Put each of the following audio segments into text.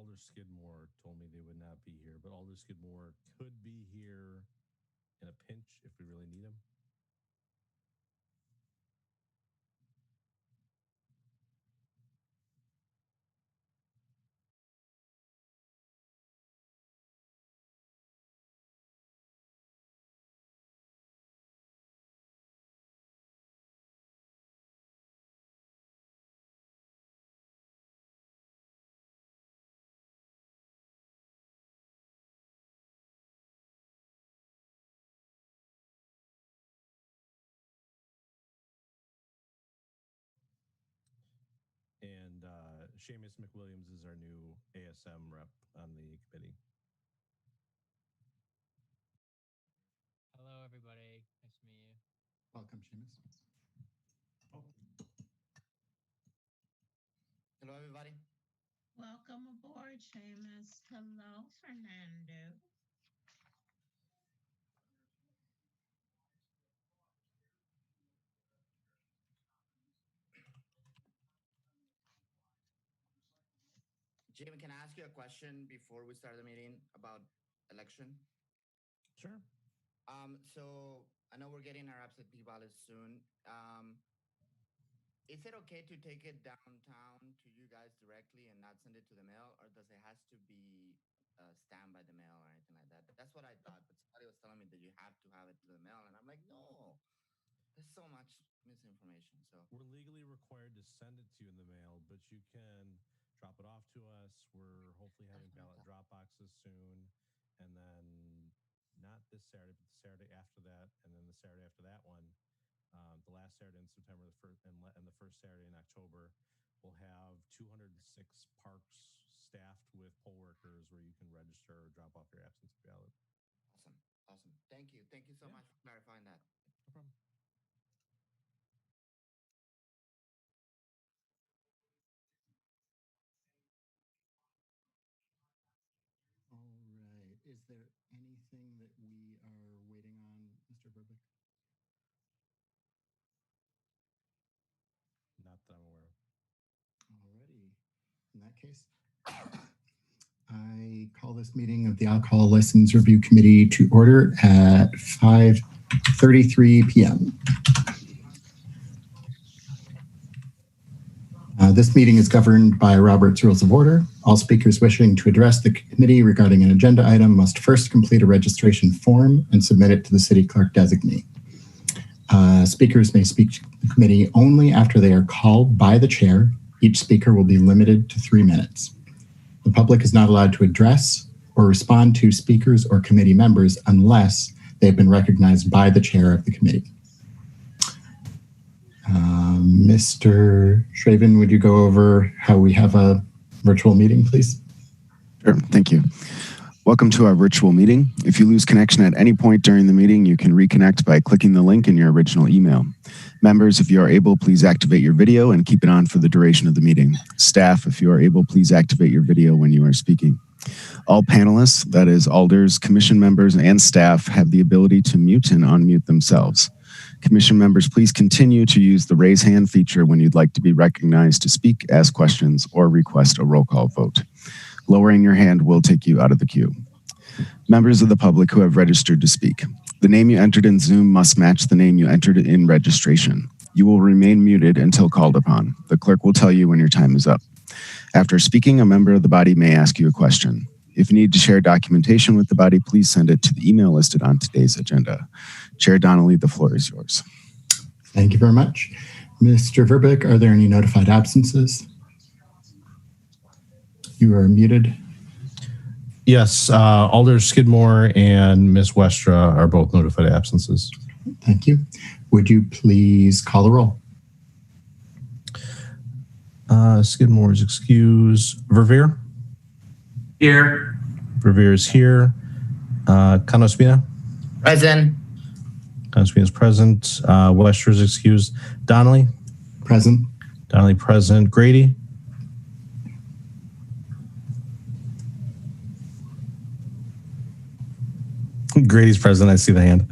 Alder Skidmore told me they would not be here, but Alder Skidmore could be here in a pinch if we really need him. And Seamus McWilliams is our new ASM rep on the committee. Hello, everybody. Nice to meet you. Welcome, Seamus. Hello, everybody. Welcome aboard, Seamus. Hello, Fernando. Jamie, can I ask you a question before we start the meeting about election? Sure. So I know we're getting our absentee ballots soon. Is it okay to take it downtown to you guys directly and not send it to the mail, or does it has to be stamped by the mail or anything like that? That's what I thought, but somebody was telling me that you have to have it to the mail, and I'm like, no, there's so much misinformation. So we're legally required to send it to you in the mail, but you can drop it off to us. We're hopefully having ballot drop boxes soon, and then not this Saturday, but the Saturday after that, and then the Saturday after that one. The last Saturday in September, the first Saturday in October, we'll have 206 parks staffed with poll workers where you can register or drop off your absentee ballot. Awesome. Thank you so much for clarifying that. No problem. All right. Is there anything that we are waiting on, Mr. Verbeek? Not that I'm aware of. Alrighty. In that case, I call this meeting of the Alcohol License Review Committee to order at 5:33 p.m. This meeting is governed by Robert's Rules of Order. All speakers wishing to address the committee regarding an agenda item must first complete a registration form and submit it to the city clerk designee. Speakers may speak to the committee only after they are called by the chair. Each speaker will be limited to 3 minutes. The public is not allowed to address or respond to speakers or committee members unless they have been recognized by the chair of the committee. Mr. Shraven, would you go over how we have a virtual meeting, please? Sure, thank you. Welcome to our virtual meeting. If you lose connection at any point during the meeting, you can reconnect by clicking the link in your original email. Members, if you are able, please activate your video and keep it on for the duration of the meeting. Staff, if you are able, please activate your video when you are speaking. All panelists, that is alders, commission members, and staff, have the ability to mute and unmute themselves. Commission members, please continue to use the raise hand feature when you'd like to be recognized to speak, ask questions, or request a roll call vote. Lowering your hand will take you out of the queue. Members of the public who have registered to speak. The name you entered in Zoom must match the name you entered in registration. You will remain muted until called upon. The clerk will tell you when your time is up. After speaking, a member of the body may ask you a question. If you need to share documentation with the body, please send it to the email listed on today's agenda. Chair Donnelly, the floor is yours. Thank you very much. Mr. Verbeek, are there any notified absences? You are muted. Yes, Alder Skidmore and Ms. Westra are both notified absences. Thank you. Would you please call the roll? Skidmore is excused. Verveer? Here. Verveer is here. Canospina? Present. Canospina is present. Westra is excused. Donnelly? Present. Donnelly present. Grady? Grady's present. I see the hand.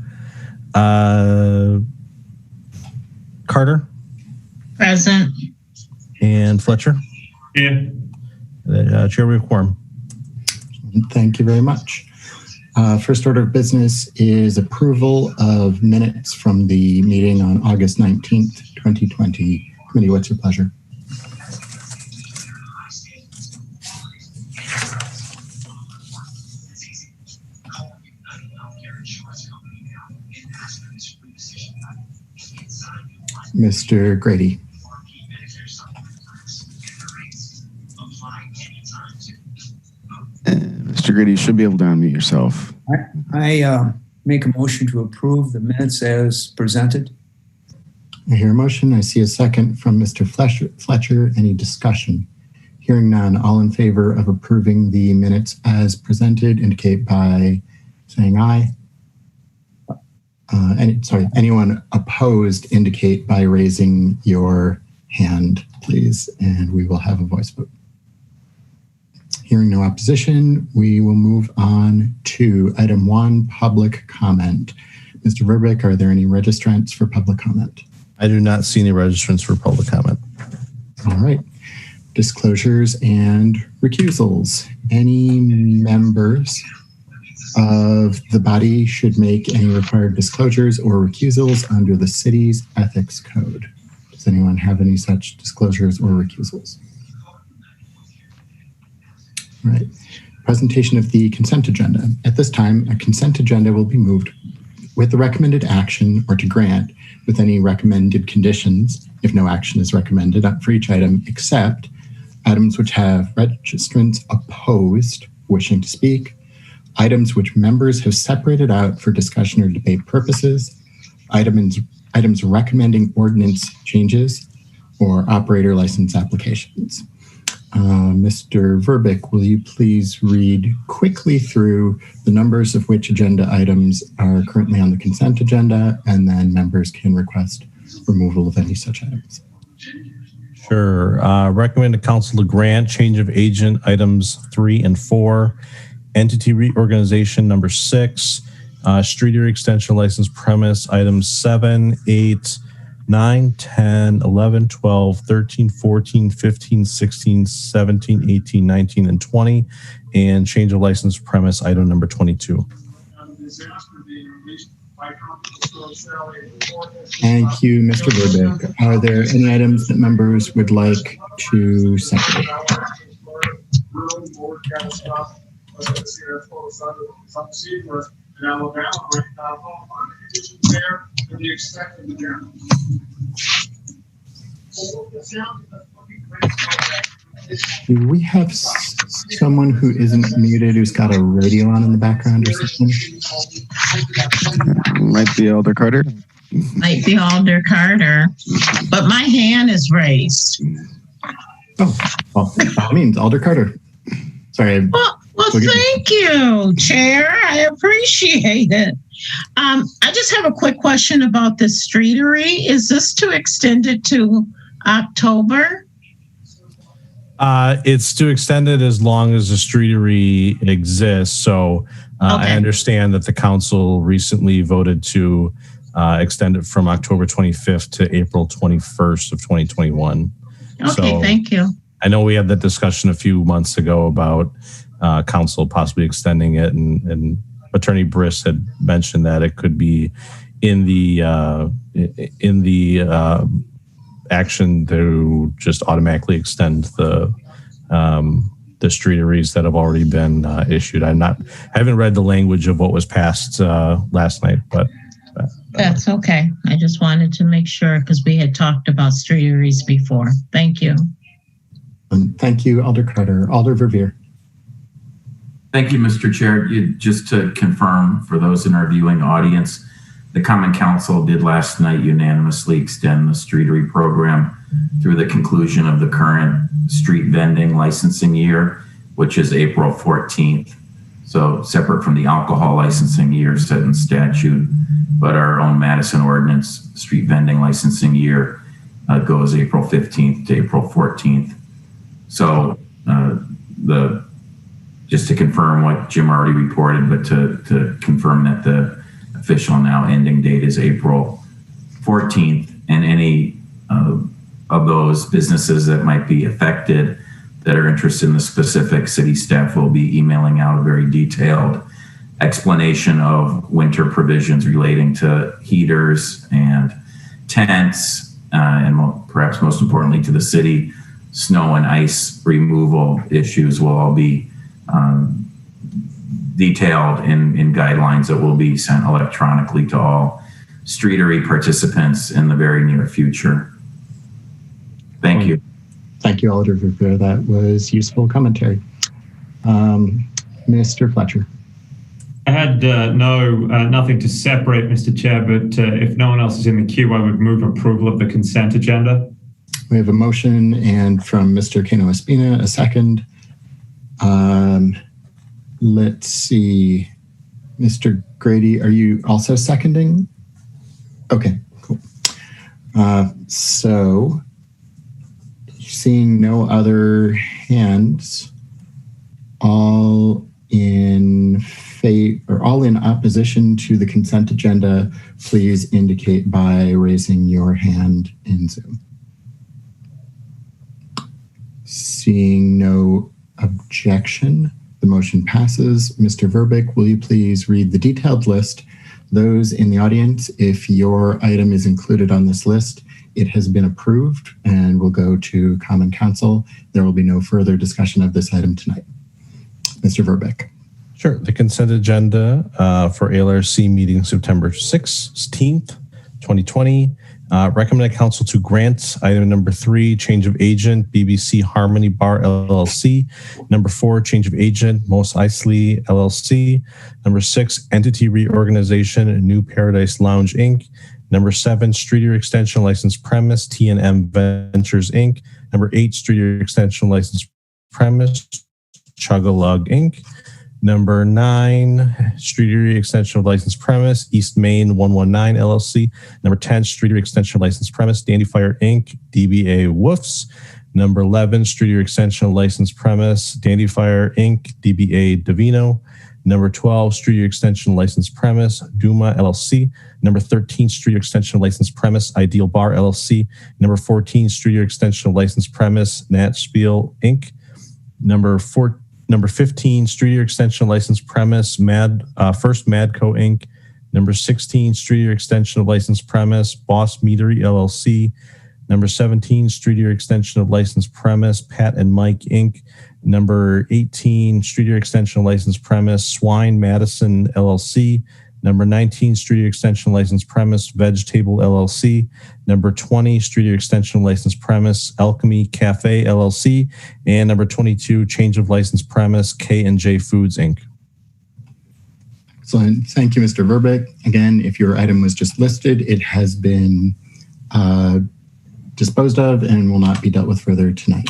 Carter? Present. And Fletcher? Here. Chair, we have quorum. Thank you very much. First order of business is approval of minutes from the meeting on August 19th, 2020. Committee, what's your pleasure? Mr. Grady. Mr. Grady, you should be able to unmute yourself. I make a motion to approve the minutes as presented. I hear a motion. I see a second from Mr. Fletcher. Any discussion? Hearing none, all in favor of approving the minutes as presented indicate by saying aye. Anyone opposed indicate by raising your hand, please, and we will have a voice vote. Hearing no opposition, we will move on to item 1, public comment. Mr. Verbeek, are there any registrants for public comment? I do not see any registrants for public comment. All right. Disclosures and recusals. Any members of the body should make any required disclosures or recusals under the city's ethics code. Does anyone have any such disclosures or recusals? All right. Presentation of the consent agenda. At this time, a consent agenda will be moved with the recommended action or to grant with any recommended conditions if no action is recommended for each item, except items which have registrants opposed wishing to speak, items which members have separated out for discussion or debate purposes, items recommending ordinance changes, or operator license applications. Mr. Verbeek, will you please read quickly through the numbers of which agenda items are currently on the consent agenda, and then members can request removal of any such items. Sure. Recommend to council to grant change of agent items 3 and 4, entity reorganization number 6, street area extension license premise items 7, 8, 9, 10, 11, 12, 13, 14, 15, 16, 17, 18, 19, and 20, and change of license premise item number 22. Thank you, Mr. Verbeek. Are there any items that members would like to separate? Do we have someone who isn't muted who's got a radio on in the background or something? Might be Alder Carter. Might be Alder Carter, but my hand is raised. Oh, well, by all means, Alder Carter. Sorry. Well, thank you, Chair. I appreciate it. I just have a quick question about the streetery. Is this to extend it to October? It's to extend it as long as the streetery exists. So okay. I understand that the council recently voted to extend it from October 25th to April 21st of 2021. Okay, so thank you. I know we had that discussion a few months ago about council possibly extending it, and Attorney Briss had mentioned that it could be in the action to just automatically extend the streeteries that have already been issued. I haven't read the language of what was passed last night, but that's okay. I just wanted to make sure because we had talked about streeteries before. Thank you. Thank you, Alder Carter. Alder Verveer. Thank you, Mr. Chair. Just to confirm for those in our viewing audience, the Common Council did last night unanimously extend the streetery program through the conclusion of the current street vending licensing year, which is April 14th. So separate from the alcohol licensing year set in statute, but our own Madison ordinance street vending licensing year goes April 15th to April 14th. So just to confirm what Jim already reported, but to confirm that the official now ending date is April 14th, and any of those businesses that might be affected that are interested in the specific, city staff will be emailing out a very detailed explanation of winter provisions relating to heaters and tents, and perhaps most importantly to the city, snow and ice removal issues will all be detailed in guidelines that will be sent electronically to all streetery participants in the very near future. Thank you. Thank you, Alder Verveer. That was useful commentary. Mr. Fletcher. I had nothing to separate, Mr. Chair, but if no one else is in the queue, I would move approval of the consent agenda. We have a motion, and from Mr. Cano Espina, a second. Let's see. Mr. Grady, are you also seconding? Okay, cool. So, seeing no other hands, all in opposition to the consent agenda, please indicate by raising your hand in Zoom. Seeing no objection, the motion passes. Mr. Verbeek, will you please read the detailed list? Those in the audience, if your item is included on this list, it has been approved and will go to Common Council. There will be no further discussion of this item tonight. Mr. Verbeek. Sure. The consent agenda for ALRC meeting September 16th, 2020. Recommended council to grant item number 3, change of agent, BBC Harmony Bar LLC. Number 4, change of agent, Mos Eisley LLC. Number 6, entity reorganization, New Paradise Lounge Inc. Number 7, Streeter Extension License Premise, T&M Ventures Inc. Number 8, Streeter Extension License Premise, Chug-a-Lug Inc. Number 9, Streeter Extension of License Premise, East Main 119 LLC. Number 10, Streeter Extension of License Premise, Dandy Fire Inc., DBA Woofs. Number 11, Streeter Extension of License Premise, Dandy Fire Inc., DBA Davino. Number 12, Streeter Extension License Premise, Duma LLC. Number 13, Streeter Extension License Premise, Ideal Bar LLC. Number 14, Streeter Extension of License Premise, Nat Spiel Inc. Number 15, Streeter Extension License Premise, First Madco Inc. Number 16, Streeter Extension of License Premise, Boss Meadery LLC. Number 17, Streeter Extension of License Premise, Pat and Mike Inc. Number 18, Streeter Extension of License Premise, Swine Madison LLC. Number 19, Streeter Extension License Premise, Vegetable LLC. Number 20, Streeter Extension License Premise, Alchemy Cafe LLC. And number 22, Change of License Premise, K&J Foods Inc. Excellent. Thank you, Mr. Verbeek. Again, if your item was just listed, it has been disposed of and will not be dealt with further tonight.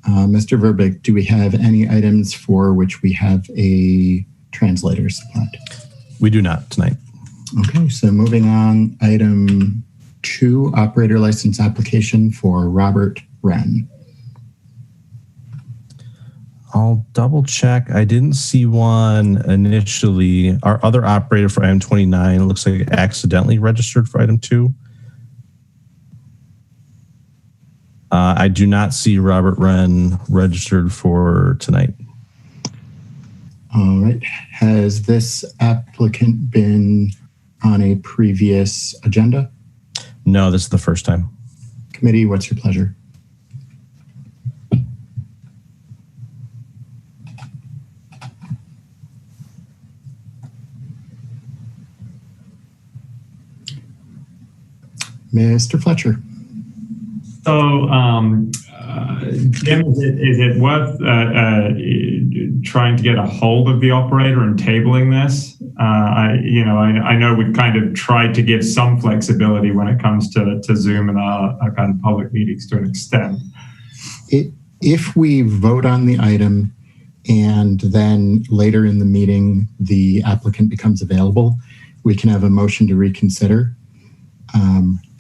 Mr. Verbeek, do we have any items for which we have a translator supplied? We do not tonight. Okay, so moving on, item 2, operator license application for Robert Wren. I'll double check. I didn't see one initially. Our other operator for item 29 looks like it accidentally registered for item 2. I do not see Robert Wren registered for tonight. All right. Has this applicant been on a previous agenda? No, this is the first time. Committee, what's your pleasure? Mr. Fletcher. So, Jim, is it worth trying to get a hold of the operator and tabling this? I know we've kind of tried to give some flexibility when it comes to Zoom and our kind of public meetings to an extent. If we vote on the item and then later in the meeting the applicant becomes available, we can have a motion to reconsider.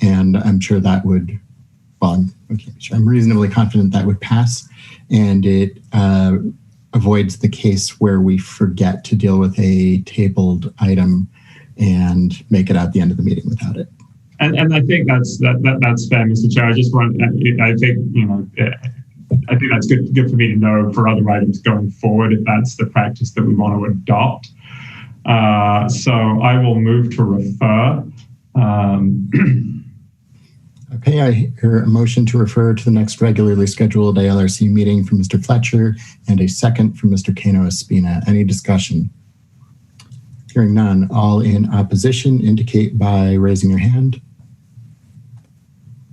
And I'm sure that would, I'm reasonably confident that would pass, and it avoids the case where we forget to deal with a tabled item and make it out the end of the meeting without it. And I think that's fair, Mr. Chair. I just want, I think, I think that's good for me to know for other items going forward if that's the practice that we want to adopt. So I will move to refer. Okay, I hear a motion to refer to the next regularly scheduled ALRC meeting from Mr. Fletcher and a second from Mr. Kano Espina. Any discussion? Hearing none, all in opposition indicate by raising your hand.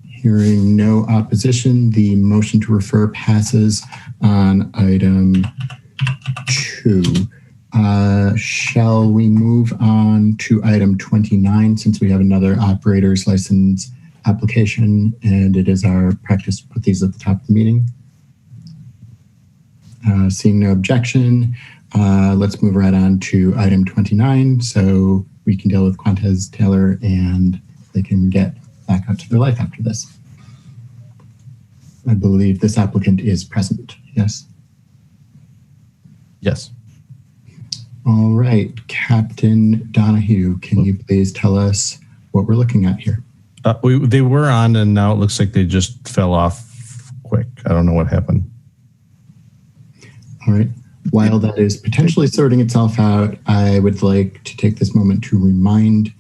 Hearing no opposition, the motion to refer passes on item 2. Shall we move on to item 29 since we have another operator's license application, and it is our practice to put these at the top of the meeting? Seeing no objection, let's move right on to item 29 so we can deal with Quantez Taylor and they can get back out to their life after this. I believe this applicant is present, yes? Yes. All right, Captain Donahue, can you please tell us what we're looking at here? They were on and now it looks like they just fell off quick. I don't know what happened. All right. While that is potentially sorting itself out, I would like to take this moment to remind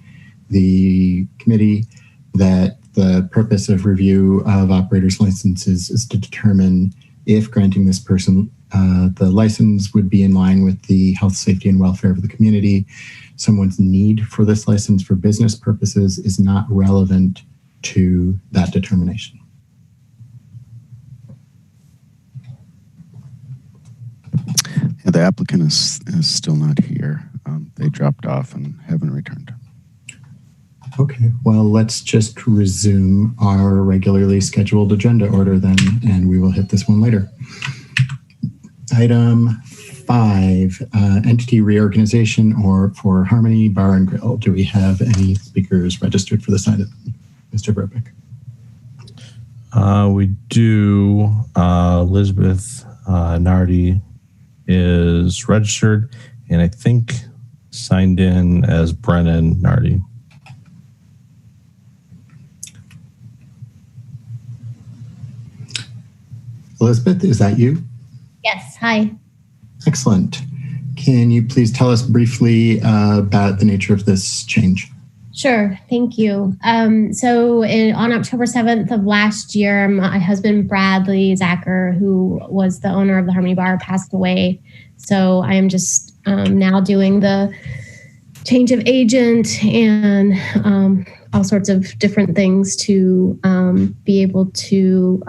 the committee that the purpose of review of operators' licenses is to determine if granting this person the license would be in line with the health, safety, and welfare of the community. Someone's need for this license for business purposes is not relevant to that determination. Yeah, the applicant is still not here. They dropped off and haven't returned. Okay, well, let's just resume our regularly scheduled agenda order then, and we will hit this one later. Item 5, entity reorganization or for Harmony Bar and Grill. Do we have any speakers registered for this item? Mr. Burbick. We do. Elizabeth Nardi is registered and I think signed in as Brennan Nardi. Elizabeth, is that you? Yes, hi. Excellent. Can you please tell us briefly about the nature of this change? Sure, thank you. On October 7th of last year, my husband, Bradley Zacher, who was the owner of the Harmony Bar, passed away. So I am just now doing the change of agent and all sorts of different things to be able to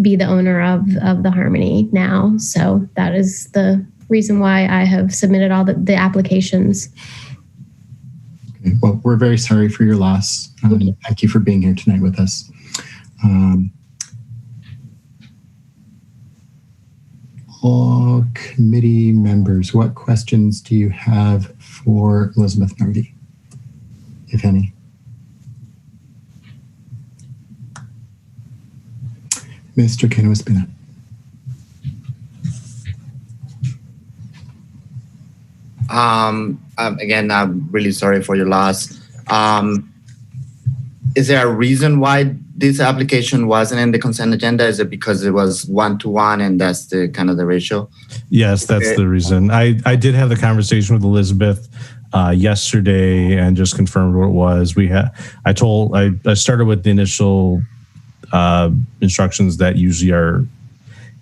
be the owner of the Harmony now. So that is the reason why I have submitted all the applications. Okay. Well, we're very sorry for your loss. Thank you for being here tonight with us. All committee members, what questions do you have for Elizabeth Nardi, if any? Mr. Kano Espina. Again, I'm really sorry for your loss. Is there a reason why this application wasn't in the consent agenda? Is it because it was 1-to-1 and that's the kind of the ratio? Yes, that's the reason. I did have the conversation with Elizabeth yesterday and just confirmed what it was. I started with the initial instructions that usually are,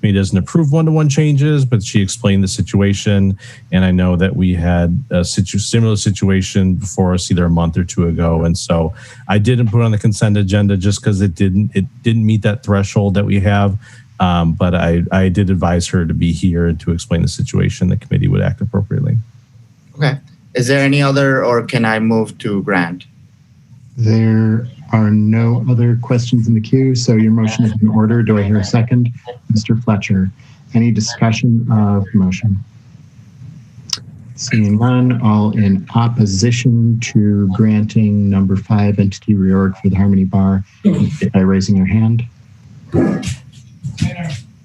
committee doesn't approve 1-to-1 changes, but she explained the situation. And I know that we had a similar situation before us either a month or 2 ago. And so I didn't put it on the consent agenda just because it didn't meet that threshold that we have. But I did advise her to be here and to explain the situation. The committee would act appropriately. Okay. Is there any other, or can I move to grant? There are no other questions in the queue, so your motion is in order. Do I hear a second? Mr. Fletcher, any discussion of the motion? Seeing none, all in opposition to granting number 5 entity reorg for the Harmony Bar by raising your hand.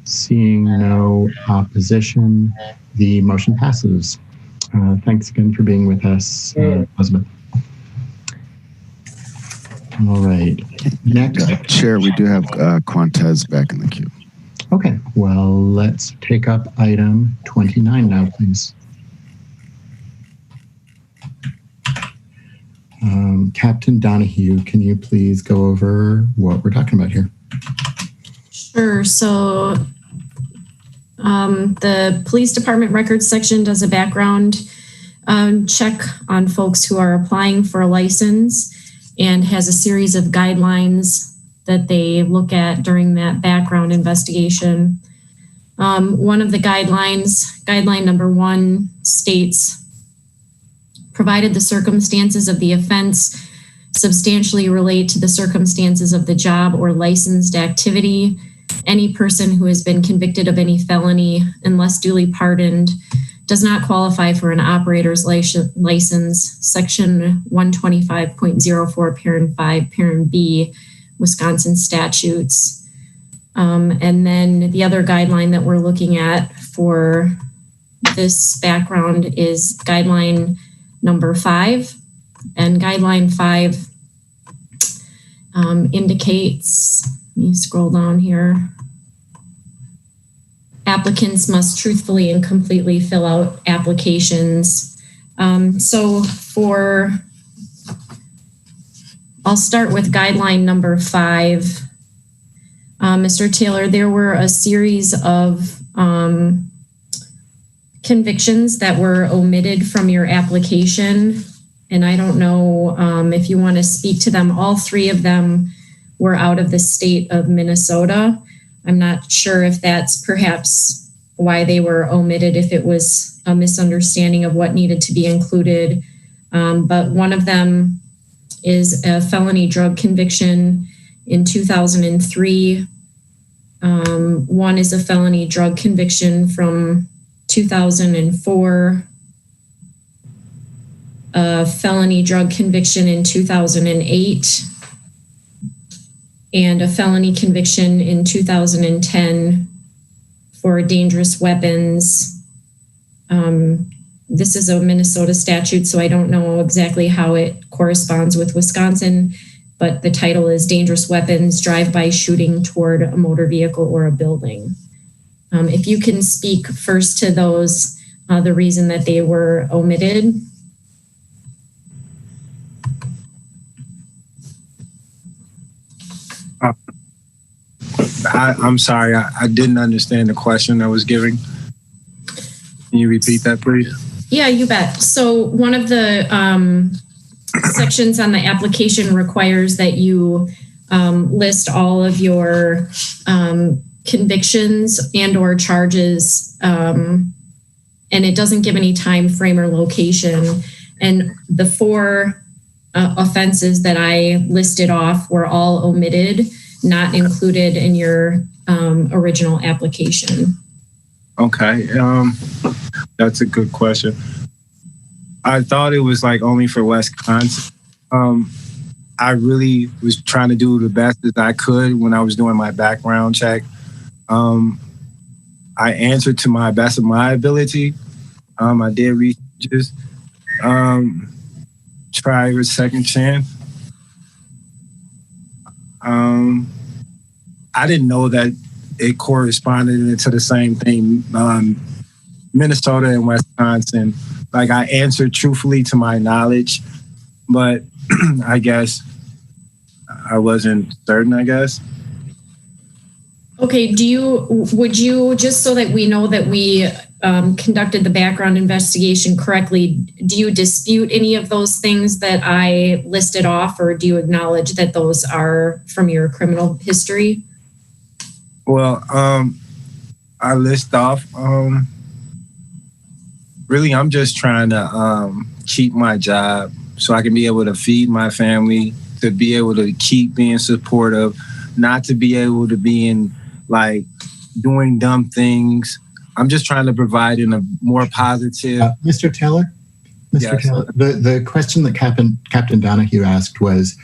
Seeing no opposition, the motion passes. Thanks again for being with us, Elizabeth. All right. Next. Chair, we do have Quantez back in the queue. Okay, well, let's take up item 29 now, please. Captain Donahue, can you please go over what we're talking about here? Sure. So the police department records section does a background check on folks who are applying for a license and has a series of guidelines that they look at during that background investigation. One of the guidelines, guideline number 1, states, provided the circumstances of the offense substantially relate to the circumstances of the job or licensed activity, any person who has been convicted of any felony, unless duly pardoned, does not qualify for an operator's license, section 125.04, parent 5, parent B, Wisconsin statutes. And then the other guideline that we're looking at for this background is guideline number 5. And guideline 5 indicates, let me scroll down here. Applicants must truthfully and completely fill out applications. So I'll start with guideline number 5. Mr. Taylor, there were a series of convictions that were omitted from your application. And I don't know if you want to speak to them. All 3 of them were out of the state of Minnesota. I'm not sure if that's perhaps why they were omitted, if it was a misunderstanding of what needed to be included. But one of them is a felony drug conviction in 2003. One is a felony drug conviction from 2004. A felony drug conviction in 2008. And a felony conviction in 2010 for dangerous weapons. This is a Minnesota statute, so I don't know exactly how it corresponds with Wisconsin, but the title is Dangerous Weapons, Drive-by Shooting Toward a Motor Vehicle or a Building. If you can speak first to those, the reason that they were omitted. I'm sorry, I didn't understand the question I was giving. Can you repeat that, please? Yeah, you bet. So one of the sections on the application requires that you list all of your convictions and or charges, and it doesn't give any time frame or location. And the 4 offenses that I listed off were all omitted, not included in your original application. Okay, that's a good question. I thought it was like only for Wisconsin. I really was trying to do the best as I could when I was doing my background check. I answered to my best of my ability. I did researches. Try a second chance. I didn't know that it corresponded to the same thing. Minnesota and Wisconsin. Like, I answered truthfully to my knowledge, but I guess I wasn't certain, I guess. Okay, would you, just so that we know that we conducted the background investigation correctly, do you dispute any of those things that I listed off, or do you acknowledge that those are from your criminal history? Well, I list off, really, I'm just trying to keep my job so I can be able to feed my family, to be able to keep being supportive, not to be able to be in, like, doing dumb things. I'm just trying to provide in a more positive. Mr. Taylor? Yes. Taylor, the question that Captain Donahue asked was,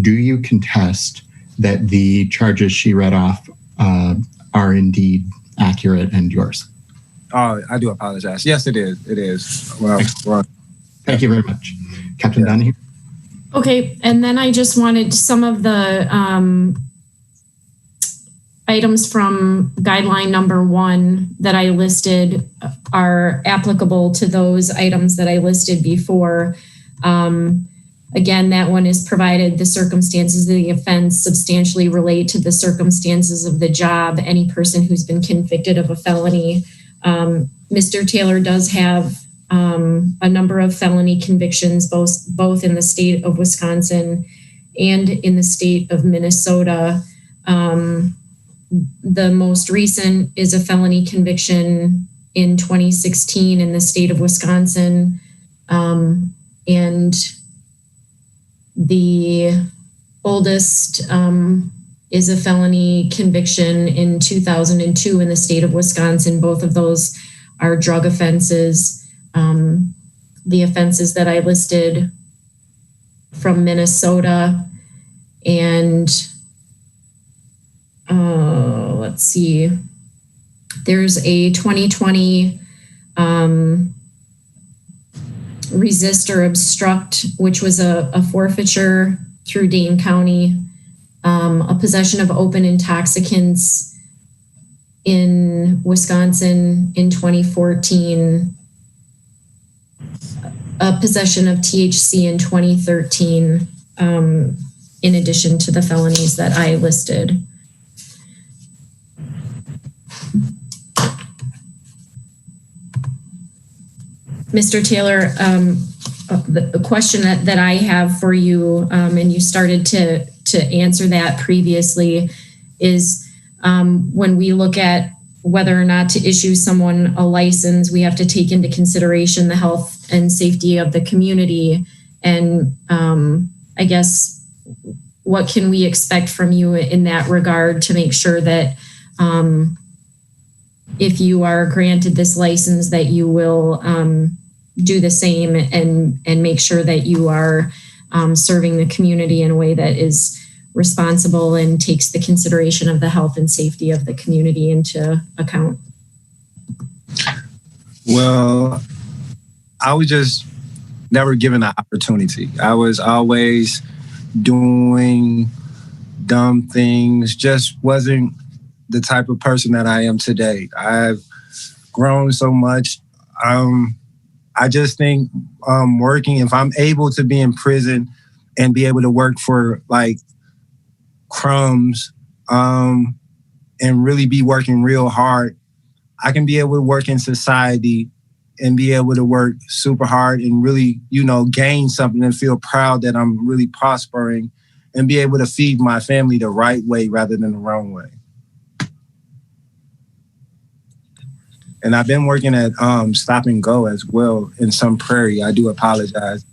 do you contest that the charges she read off are indeed accurate and yours? Oh, I do apologize. Yes, it is. It is. Well, thank you very much. Captain Donahue? Okay, and then I just wanted some of the, items from guideline number 1 that I listed are applicable to those items that I listed before. Again, that one is provided the circumstances of the offense substantially relate to the circumstances of the job. Any person who's been convicted of a felony. Mr. Taylor does have a number of felony convictions, both in the state of Wisconsin and in the state of Minnesota. The most recent is a felony conviction in 2016 in the state of Wisconsin. And the oldest is a felony conviction in 2002 in the state of Wisconsin. Both of those are drug offenses. The offenses that I listed from Minnesota, and let's see, there's a 2020 resist or obstruct, which was a forfeiture through Dane County, a possession of open intoxicants in Wisconsin in 2014, a possession of THC in 2013, in addition to the felonies that I listed. Mr. Taylor, the question that I have for you, and you started to answer that previously, is when we look at whether or not to issue someone a license, we have to take into consideration the health and safety of the community. And I guess, what can we expect from you in that regard to make sure that if you are granted this license, that you will do the same and make sure that you are serving the community in a way that is responsible and takes the consideration of the health and safety of the community into account? Well, I was just never given an opportunity. I was always doing dumb things, just wasn't the type of person that I am today. I've grown so much. I just think working, if I'm able to be in prison and be able to work for like crumbs and really be working real hard, I can be able to work in society and be able to work super hard and really, gain something and feel proud that I'm really prospering and be able to feed my family the right way rather than the wrong way. And I've been working at Stop and Go as well in some Prairie. I do apologize.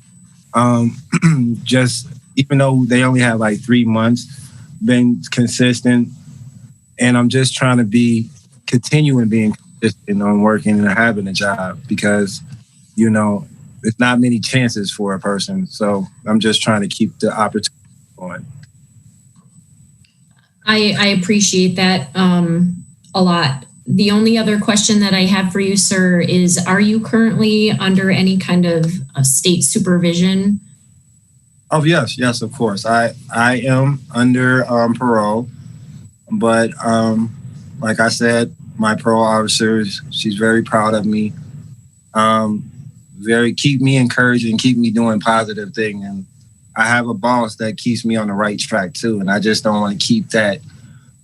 Just even though they only have like 3 months, been consistent. And I'm just trying to continuing being consistent on working and having a job because, there's not many chances for a person. So I'm just trying to keep the opportunity going. I appreciate that a lot. The only other question that I have for you, sir, is are you currently under any kind of state supervision? Oh, yes, of course. I am under parole, but like I said, my parole officer, she's very proud of me. Keep me encouraged and keep me doing positive things. And I have a boss that keeps me on the right track too. And I just don't want to keep that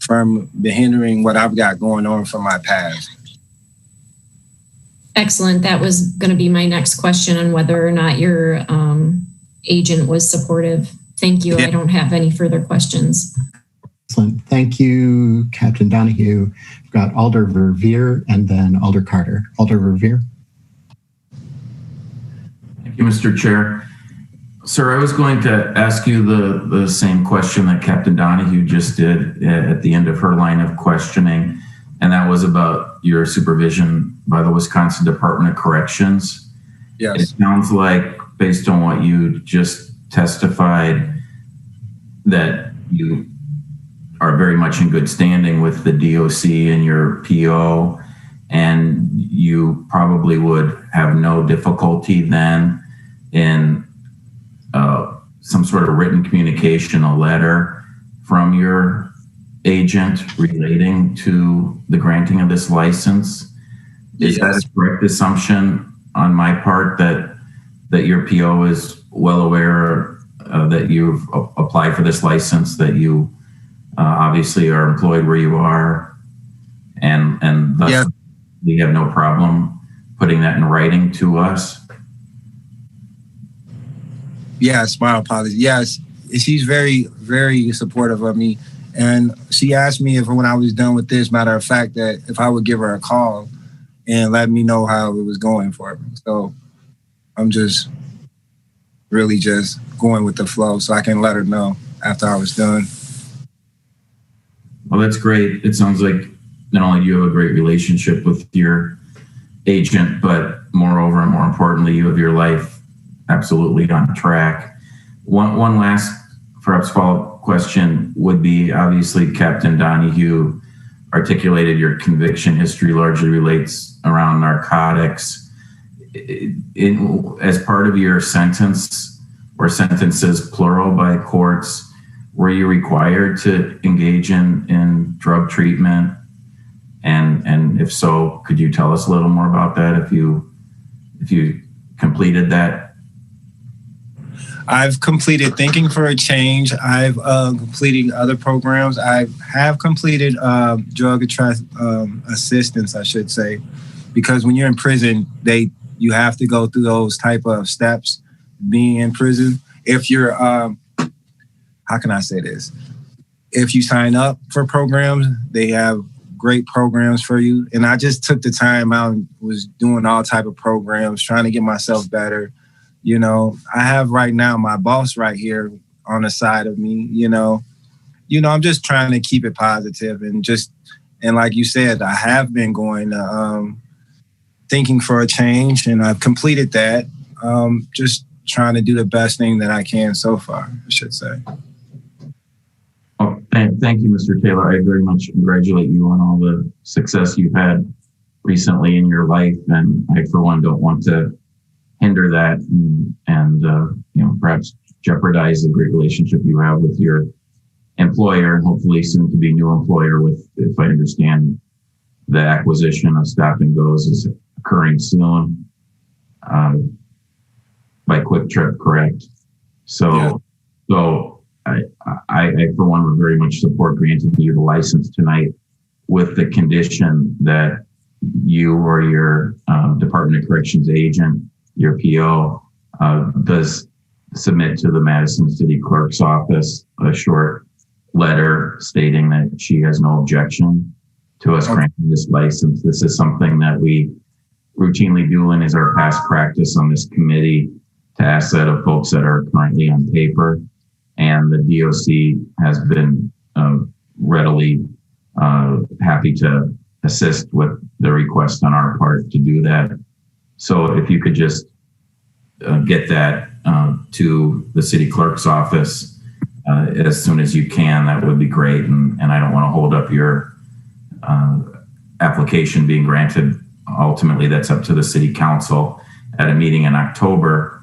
from hindering what I've got going on from my past. Excellent. That was going to be my next question on whether or not your agent was supportive. Thank you. Yeah. I don't have any further questions. Excellent. Thank you, Captain Donahue. We've got Alder Verveer and then Alder Carter. Alder Verveer. Thank you, Mr. Chair. Sir, I was going to ask you the same question that Captain Donahue just did at the end of her line of questioning, and that was about your supervision by the Wisconsin Department of Corrections. Yes. It sounds like, based on what you just testified, that you are very much in good standing with the DOC and your PO, and you probably would have no difficulty then in some sort of written communication, a letter from your agent relating to the granting of this license. Is that a correct assumption on my part that your PO is well aware that you've applied for this license, that you obviously are employed where you are, and thus we have no problem putting that in writing to us? Yes, my apologies. Yes, she's very, very supportive of me. And she asked me if when I was done with this, matter of fact, that if I would give her a call and let me know how it was going for me. So I'm just really just going with the flow so I can let her know after I was done. Well, that's great. It sounds like not only do you have a great relationship with your agent, but moreover and more importantly, you have your life absolutely on track. One last perhaps follow-up question would be, obviously Captain Donahue articulated your conviction history largely relates around narcotics. As part of your sentence or sentences plural by courts, were you required to engage in drug treatment? And if so, could you tell us a little more about that if you completed that? I've completed Thinking for a Change. I've completed other programs. I have completed drug assistance, I should say, because when you're in prison, you have to go through those type of steps being in prison. If you're, how can I say this? If you sign up for programs, they have great programs for you. And I just took the time out and was doing all type of programs, trying to get myself better. You know, I have right now my boss right here on the side of me, I'm just trying to keep it positive and like you said, I have been going to Thinking for a Change, and I've completed that. Just trying to do the best thing that I can so far, I should say. Oh, thank you, Mr. Taylor. I very much congratulate you on all the success you've had recently in your life, and I, for one, don't want to hinder that and perhaps jeopardize the great relationship you have with your employer and hopefully soon to be new employer with, if I understand, the acquisition of Stop and Goes is occurring soon by Quick Trip, correct? So I for one would very much support granting you the license tonight with the condition that you or your Department of Corrections agent, your PO, does submit to the Madison City Clerk's office a short letter stating that she has no objection to us granting this license. This is something that we routinely do and is our past practice on this committee to ask that of folks that are currently on paper. And the DOC has been readily happy to assist with the request on our part to do that. So if you could just get that to the city clerk's office as soon as you can, that would be great. And I don't want to hold up your application being granted. Ultimately, that's up to the city council at a meeting in October.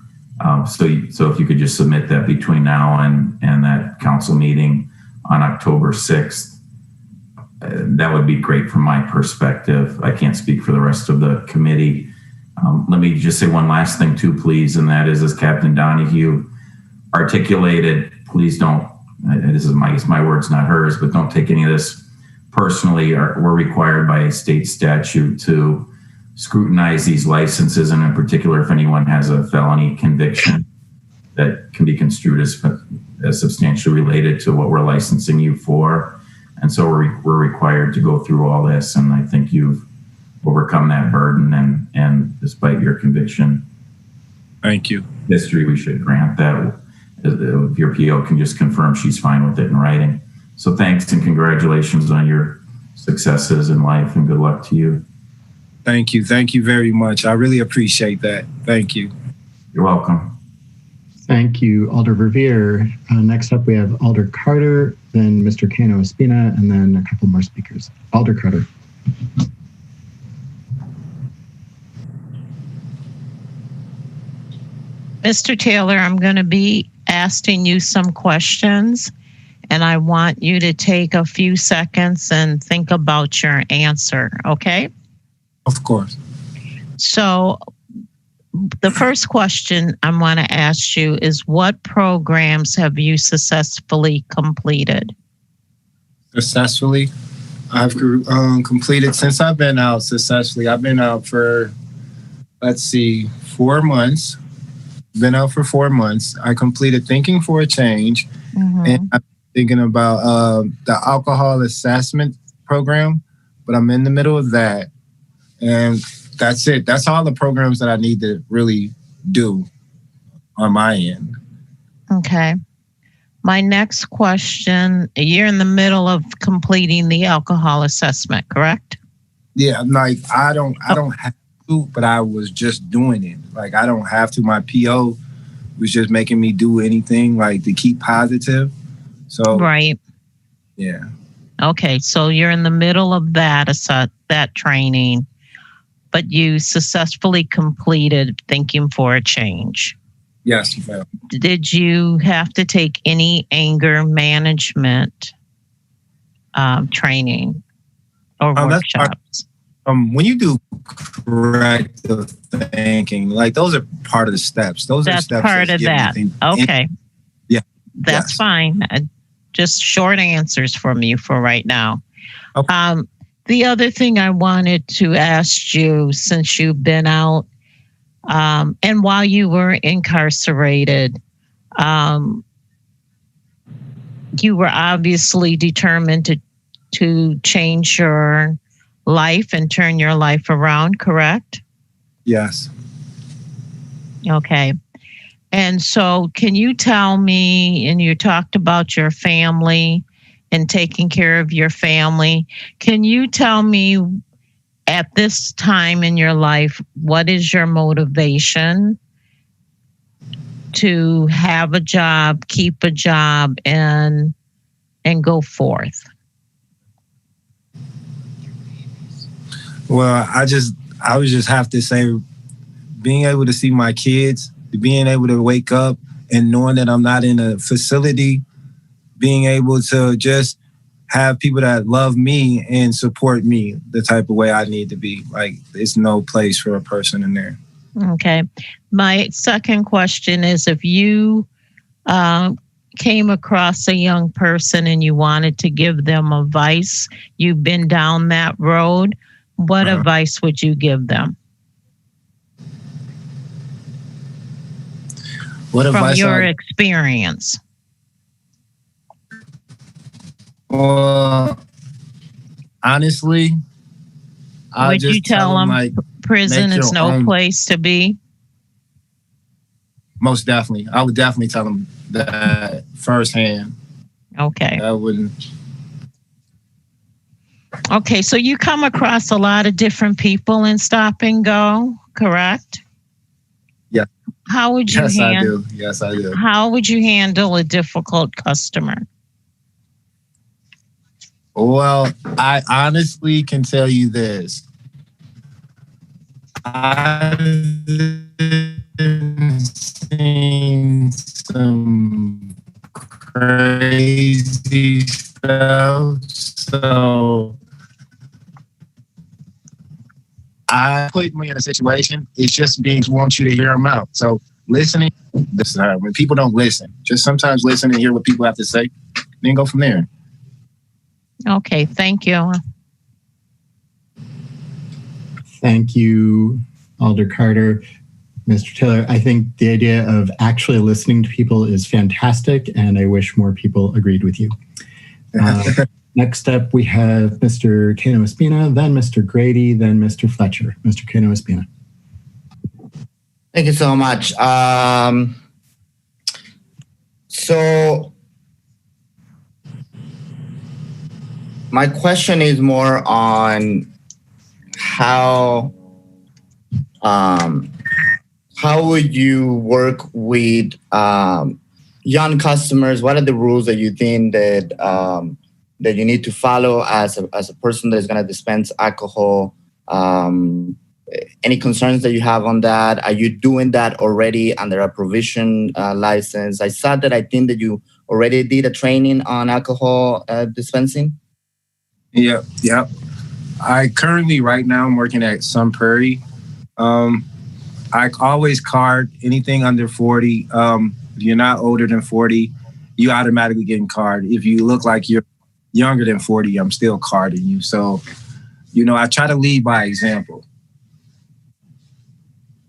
So if you could just submit that between now and that council meeting on October 6th, that would be great from my perspective. I can't speak for the rest of the committee. Let me just say one last thing too, please, and that is, as Captain Donahue articulated, please don't, this is my words, not hers, but don't take any of this personally. We're required by a state statute to scrutinize these licenses, and in particular, if anyone has a felony conviction that can be construed as substantially related to what we're licensing you for. And so we're required to go through all this, and I think you've overcome that burden, and despite your conviction, thank you, history, we should grant that. If your PO can just confirm she's fine with it in writing. So thanks and congratulations on your successes in life, and good luck to you. Thank you. Thank you very much. I really appreciate that. Thank you. You're welcome. Thank you, Alder Verveer. Next up, we have Alder Carter, then Mr. Cano Espina, and then a couple more speakers. Alder Carter. Mr. Taylor, I'm going to be asking you some questions, and I want you to take a few seconds and think about your answer, okay? Of course. So the first question I want to ask you is, what programs have you successfully completed? Successfully, I've completed, since I've been out successfully, I've been out for, 4 months. Been out for 4 months. I completed Thinking for a Change, and I'm thinking about the alcohol assessment program, but I'm in the middle of that. And that's it. That's all the programs that I need to really do on my end. Okay. My next question, you're in the middle of completing the alcohol assessment, correct? Yeah, like I don't have to, but I was just doing it. Like I don't have to. My PO was just making me do anything like to keep positive. So right. Yeah. Okay, so you're in the middle of that training, but you successfully completed Thinking for a Change. Yes, ma'am. Did you have to take any anger management training or workshops? When you do corrective thinking, like those are part of the steps. That's part of that. Okay. Yeah. That's fine. Just short answers from you for right now. Okay. The other thing I wanted to ask you, since you've been out, and while you were incarcerated, you were obviously determined to change your life and turn your life around, correct? Yes. Okay. And so can you tell me, and you talked about your family and taking care of your family, can you tell me at this time in your life, what is your motivation to have a job, keep a job, and go forth? Well, I would just have to say, being able to see my kids, being able to wake up and knowing that I'm not in a facility, being able to just have people that love me and support me the type of way I need to be. Like, there's no place for a person in there. Okay. My second question is, if you came across a young person and you wanted to give them advice, you've been down that road, what advice would you give them? What advice from your experience? Honestly, would you tell them like, prison is no place to be? Most definitely. I would definitely tell them that firsthand. Okay. I wouldn't. Okay, so you come across a lot of different people in Stop and Go, correct? Yeah. How would you I do. Yes, I do. How would you handle a difficult customer? Well, I honestly can tell you this. I've seen some crazy stuff, so I put me in a situation. It's just being want you to hear them out. So listening, this is hard. When people don't listen, just sometimes listen and hear what people have to say, then go from there. Okay, thank you. Thank you, Alder Carter. Mr. Taylor, I think the idea of actually listening to people is fantastic, and I wish more people agreed with you. Next up, we have Mr. Cano Espina, then Mr. Grady, then Mr. Fletcher. Mr. Cano Espina. Thank you so much. So my question is more on how would you work with young customers? What are the rules that you think that that you need to follow as a person that is going to dispense alcohol? Any concerns that you have on that? Are you doing that already under a provision license? I saw that I think that you already did a training on alcohol dispensing? Yep. I currently, right now, I'm working at Sun Prairie. I always card anything under 40. If you're not older than 40, you automatically getting carded. If you look like you're younger than 40, I'm still carding you. So, I try to lead by example.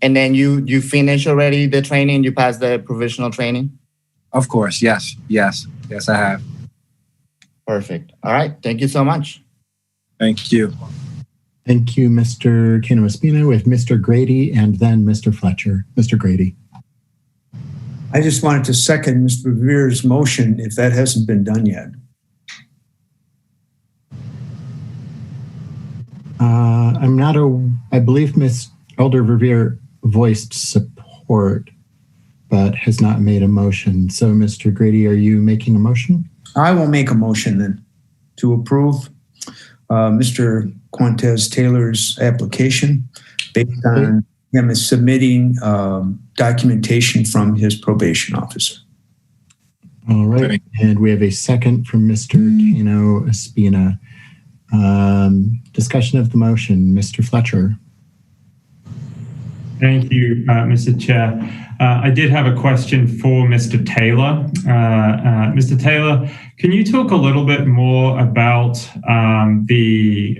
And then you finish already the training? You passed the provisional training? Of course, yes, I have. Perfect. All right, thank you so much. Thank you. Thank you, Mr. Cano-Espina, with Mr. Grady and then Mr. Fletcher. Mr. Grady. I just wanted to second Mr. Revere's motion if that hasn't been done yet. I believe Ms. Elder Revere voiced support, but has not made a motion. So, Mr. Grady, are you making a motion? I will make a motion then to approve Mr. Quintez Taylor's application based on him submitting documentation from his probation officer. All right. And we have a second from Mr. Cano-Espina. Discussion of the motion. Mr. Fletcher. Thank you, Mr. Chair. I did have a question for Mr. Taylor. Mr. Taylor, can you talk a little bit more about the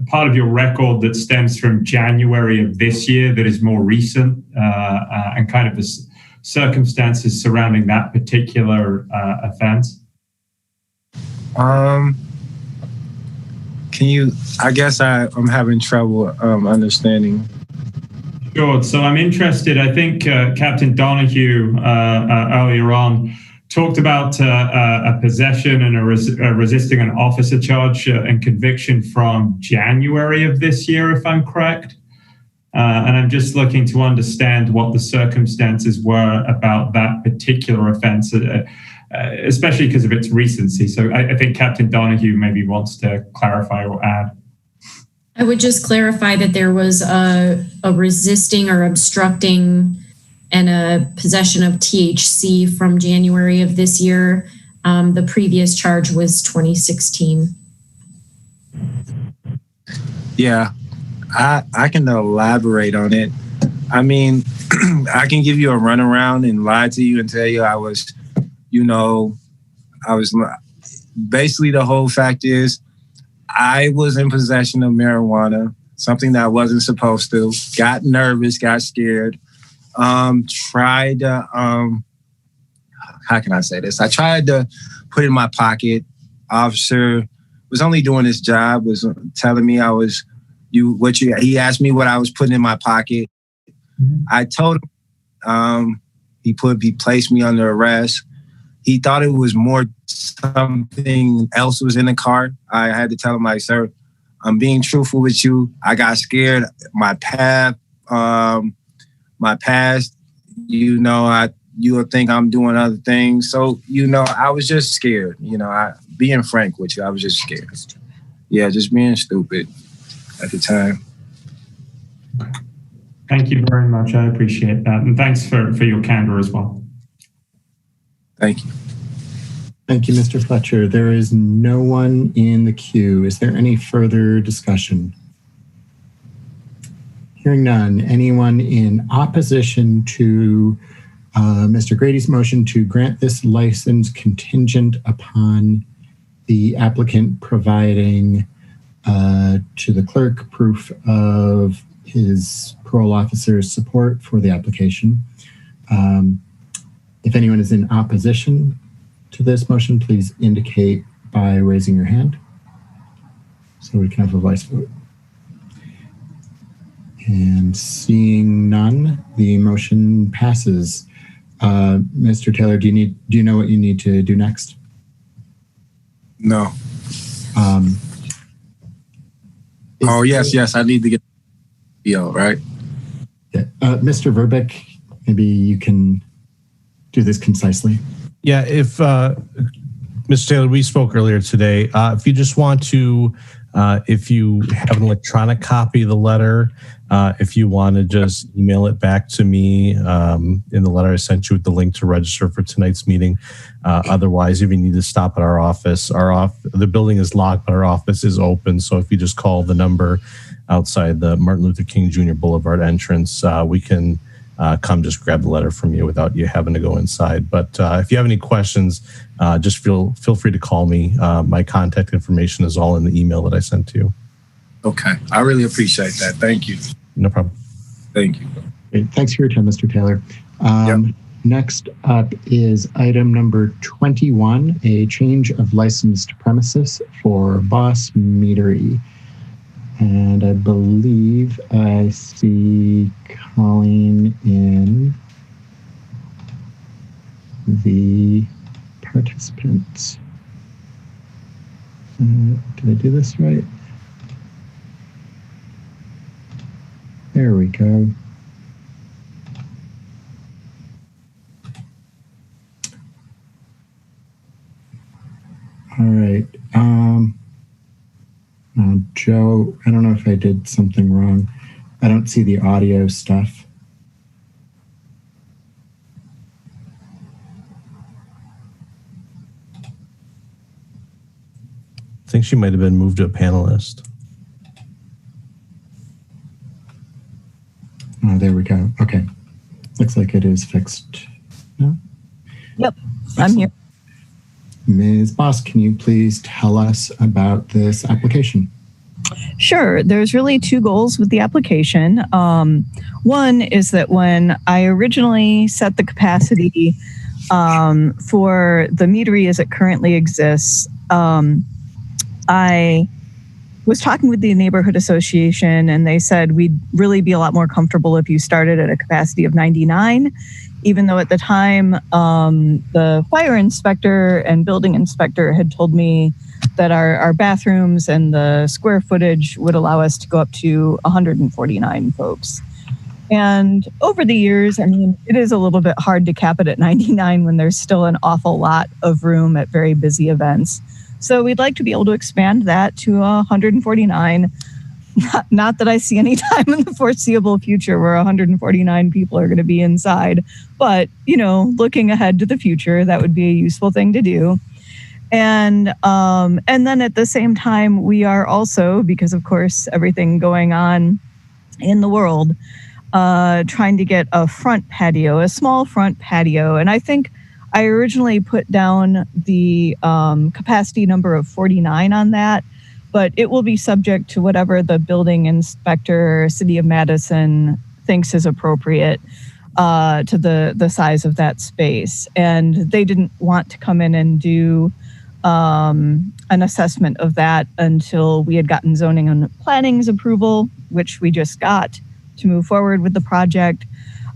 part of your record that stems from January of this year that is more recent and kind of the circumstances surrounding that particular offense? Can you, I guess I'm having trouble understanding. Sure. So I'm interested. I think Captain Donahue earlier on talked about a possession and a resisting an officer charge and conviction from January of this year, if I'm correct. And I'm just looking to understand what the circumstances were about that particular offense, especially because of its recency. So I think Captain Donahue maybe wants to clarify or add. I would just clarify that there was a resisting or obstructing and a possession of THC from January of this year. The previous charge was 2016. Yeah, I can elaborate on it. I mean, I can give you a runaround and lie to you and tell you I was basically the whole fact is I was in possession of marijuana, something that I wasn't supposed to, got nervous, got scared, tried to, how can I say this? I tried to put it in my pocket. Officer was only doing his job, was telling me he asked me what I was putting in my pocket. Mm-hmm. I told him, he placed me under arrest. He thought it was more something else was in the car. I had to tell him, like, sir, I'm being truthful with you. I got scared. My past, you would think I'm doing other things. So, I was just scared. Being frank with you, I was just scared. Yeah, just being stupid at the time. Thank you very much. I appreciate that. And thanks for your candor as well. Thank you. Thank you, Mr. Fletcher. There is no one in the queue. Is there any further discussion? Hearing none. Anyone in opposition to Mr. Grady's motion to grant this license contingent upon the applicant providing to the clerk proof of his parole officer's support for the application? If anyone is in opposition to this motion, please indicate by raising your hand so we can have a voice vote. And seeing none, the motion passes. Mr. Taylor, do you know what you need to do next? No. Yes, I need to get the PO, right? Yeah. Mr. Verbeek, maybe you can do this concisely. Yeah, if Mr. Taylor, we spoke earlier today. If you just want to, if you have an electronic copy of the letter, If you want to just email it back to me in the letter I sent you with the link to register for tonight's meeting. Otherwise, if you need to stop at our office, the building is locked, but our office is open. So if you just call the number outside the Martin Luther King Jr. Boulevard entrance, we can come just grab the letter from you without you having to go inside. But if you have any questions, just feel free to call me. My contact information is all in the email that I sent to you. Okay. I really appreciate that. Thank you. No problem. Thank you. Great. Thanks for your time, Mr. Taylor. Next up is item number 21, a change of licensed premises for Boss Meadery. And I believe I see Colleen in the participants. Did I do this right? There we go. All right. Joe, I don't know if I did something wrong. I don't see the audio stuff. I think she might have been moved to a panelist. Oh, there we go. Okay. Looks like it is fixed. No? Yep, I'm here. Ms. Boss, can you please tell us about this application? Sure. There's really two goals with the application. One is that when I originally set the capacity for the meadery as it currently exists, I was talking with the neighborhood association, and they said we'd really be a lot more comfortable if you started at a capacity of 99, even though at the time the fire inspector and building inspector had told me that our bathrooms and the square footage would allow us to go up to 149 folks. And over the years, I mean, it is a little bit hard to cap it at 99 when there's still an awful lot of room at very busy events. So we'd like to be able to expand that to 149. Not that I see any time in the foreseeable future where 149 people are going to be inside, but, you know, looking ahead to the future, that would be a useful thing to do. And then at the same time, we are also, because of course, everything going on in the world, trying to get a front patio, a small front patio. And I think I originally put down the capacity number of 49 on that, but it will be subject to whatever the building inspector, City of Madison, thinks is appropriate to the size of that space. And they didn't want to come in and do an assessment of that until we had gotten zoning and planning's approval, which we just got to move forward with the project.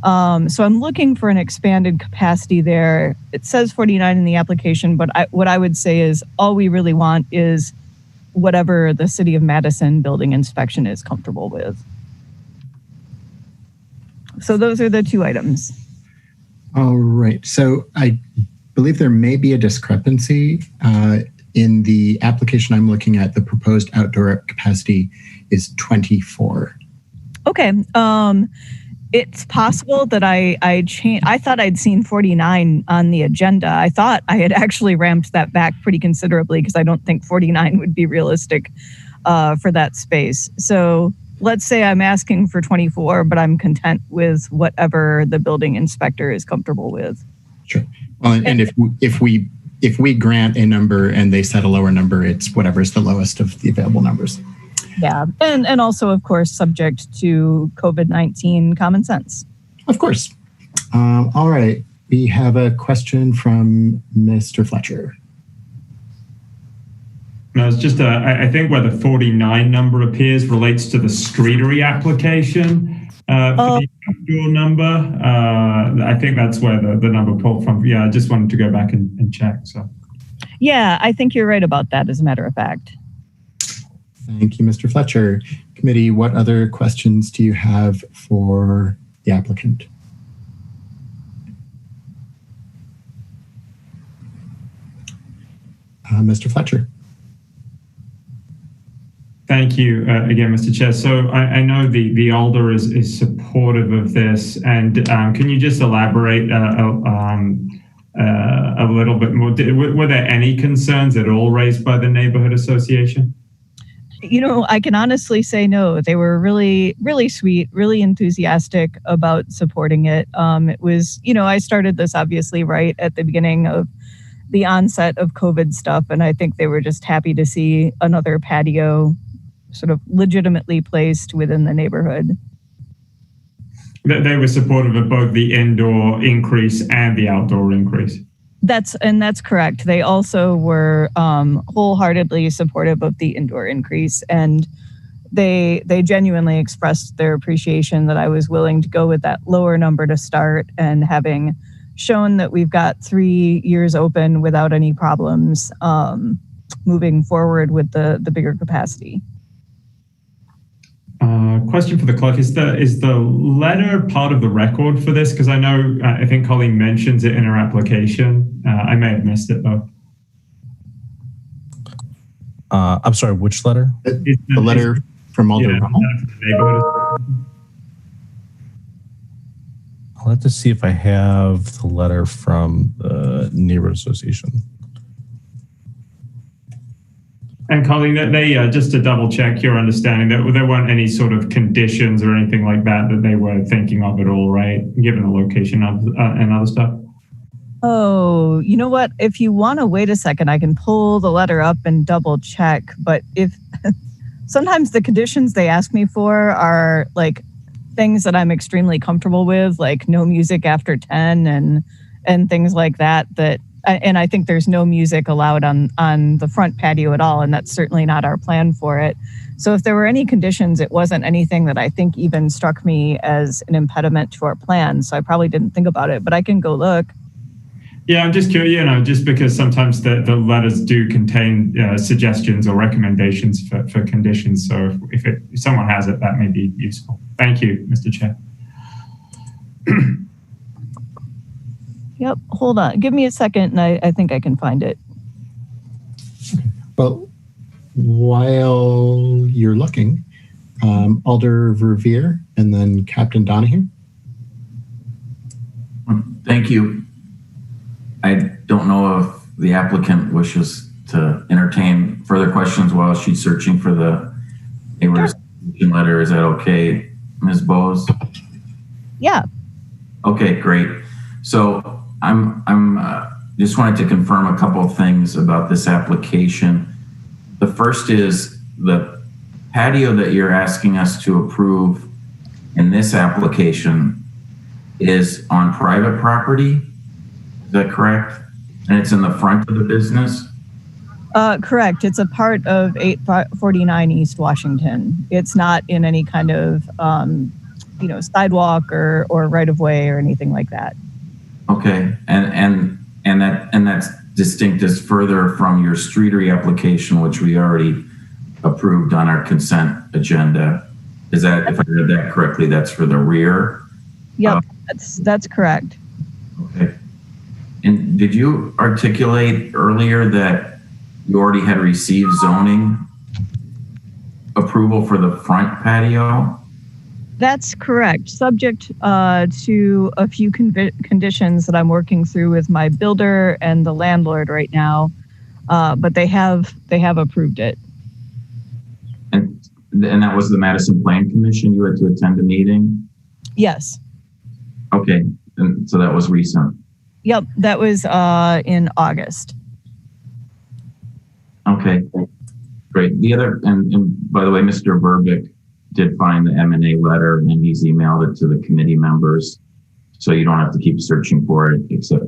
So I'm looking for an expanded capacity there. It says 49 in the application, but what I would say is all we really want is whatever the City of Madison building inspection is comfortable with. So those are the two items. All right. So I believe there may be a discrepancy in the application I'm looking at. The proposed outdoor capacity is 24. Okay. It's possible that I changed. I thought I'd seen 49 on the agenda. I thought I had actually ramped that back pretty considerably because I don't think 49 would be realistic for that space. So let's say I'm asking for 24, but I'm content with whatever the building inspector is comfortable with. Sure. Well, and if we grant a number and they set a lower number, it's whatever is the lowest of the available numbers. Yeah, and also, of course, subject to COVID-19 common sense. Of course. All right. We have a question from Mr. Fletcher. No, it's just, I think where the 49 number appears relates to the streetery application for the outdoor number. I think that's where the number pulled from. Yeah, I just wanted to go back and check. So. Yeah, I think you're right about that, as a matter of fact. Thank you, Mr. Fletcher. Committee, what other questions do you have for the applicant? Mr. Fletcher. Thank you again, Mr. Chair. So I know the Alder is supportive of this, and can you just elaborate a little bit more? Were there any concerns at all raised by the neighborhood association? You know, I can honestly say no. They were really, really sweet, really enthusiastic about supporting it. It was, you know, I started this obviously right at the beginning of the onset of COVID stuff, and I think they were just happy to see another patio sort of legitimately placed within the neighborhood. They were supportive of both the indoor increase and the outdoor increase. That's correct. They also were wholeheartedly supportive of the indoor increase, and they genuinely expressed their appreciation that I was willing to go with that lower number to start, and having shown that we've got 3 years open without any problems, moving forward with the bigger capacity. Question for the clerk: is the letter part of the record for this? Because I know I think Colleen mentions it in her application. I may have missed it though. I'm sorry, which letter? The letter from Alder. I'll have to see if I have the letter from the neighborhood association. And Colleen, they just to double check your understanding, that there weren't any sort of conditions or anything like that they were thinking of at all, right? Given the location of and other stuff. Oh, you know what? If you want to wait a second, I can pull the letter up and double check. But if sometimes the conditions they ask me for are like things that I'm extremely comfortable with, like no music after 10 and things like that. And I think there's no music allowed on the front patio at all, and that's certainly not our plan for it. So if there were any conditions, it wasn't anything that I think even struck me as an impediment to our plan. So I probably didn't think about it, but I can go look. Yeah, I'm just curious, you know, just because sometimes the letters do contain suggestions or recommendations for conditions. So if someone has it, that may be useful. Thank you, Mr. Chair. Yep, hold on. Give me a second, and I think I can find it. Well, while you're looking, Alder Verveer and then Captain Donahue. Thank you. I don't know if the applicant wishes to entertain further questions while she's searching for the neighborhood association letter. Is that okay, Ms. Bowes? Yeah. Okay, great. So I'm just wanted to confirm a couple of things about this application. The first is the patio that you're asking us to approve in this application is on private property. Is that correct? And it's in the front of the business? Correct. It's a part of 849 East Washington. It's not in any kind of sidewalk or right of way or anything like that. Okay, and that's distinct as further from your streetery application, which we already approved on our consent agenda. Is that, if I read that correctly, that's for the rear? Yep, that's correct. Okay. And did you articulate earlier that you already had received zoning approval for the front patio? That's correct. Subject to a few conditions that I'm working through with my builder and the landlord right now, but they have approved it. And that was the Madison Plan Commission. You had to attend a meeting? Yes. Okay, and so that was recent. Yep, that was in August. Okay, great. The other, and by the way, Mr. Verbic did find the M&A letter and he's emailed it to the committee members. So you don't have to keep searching for it, except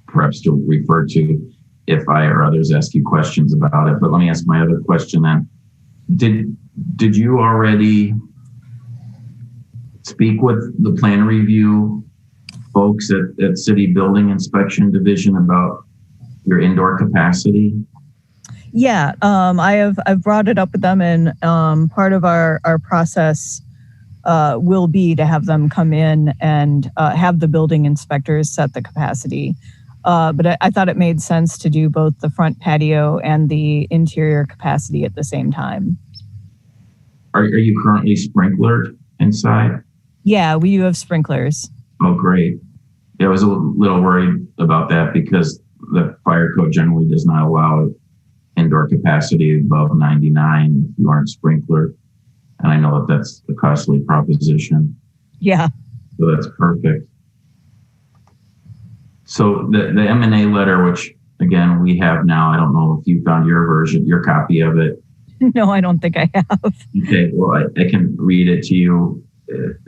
perhaps to refer to if I or others ask you questions about it. But let me ask my other question then. Did you already speak with the plan review folks at City Building Inspection Division about your indoor capacity? Yeah, I've brought it up with them, and part of our process will be to have them come in and have the building inspectors set the capacity. But I thought it made sense to do both the front patio and the interior capacity at the same time. Are you currently sprinklered inside? Yeah, we do have sprinklers. Oh, great. Yeah, I was a little worried about that because the fire code generally does not allow indoor capacity above 99 if you aren't sprinklered. And I know that that's a costly proposition. Yeah. So that's perfect. So the M&A letter, which again, we have now, I don't know if you found your version, your copy of it. No, I don't think I have. Okay, well, I can read it to you.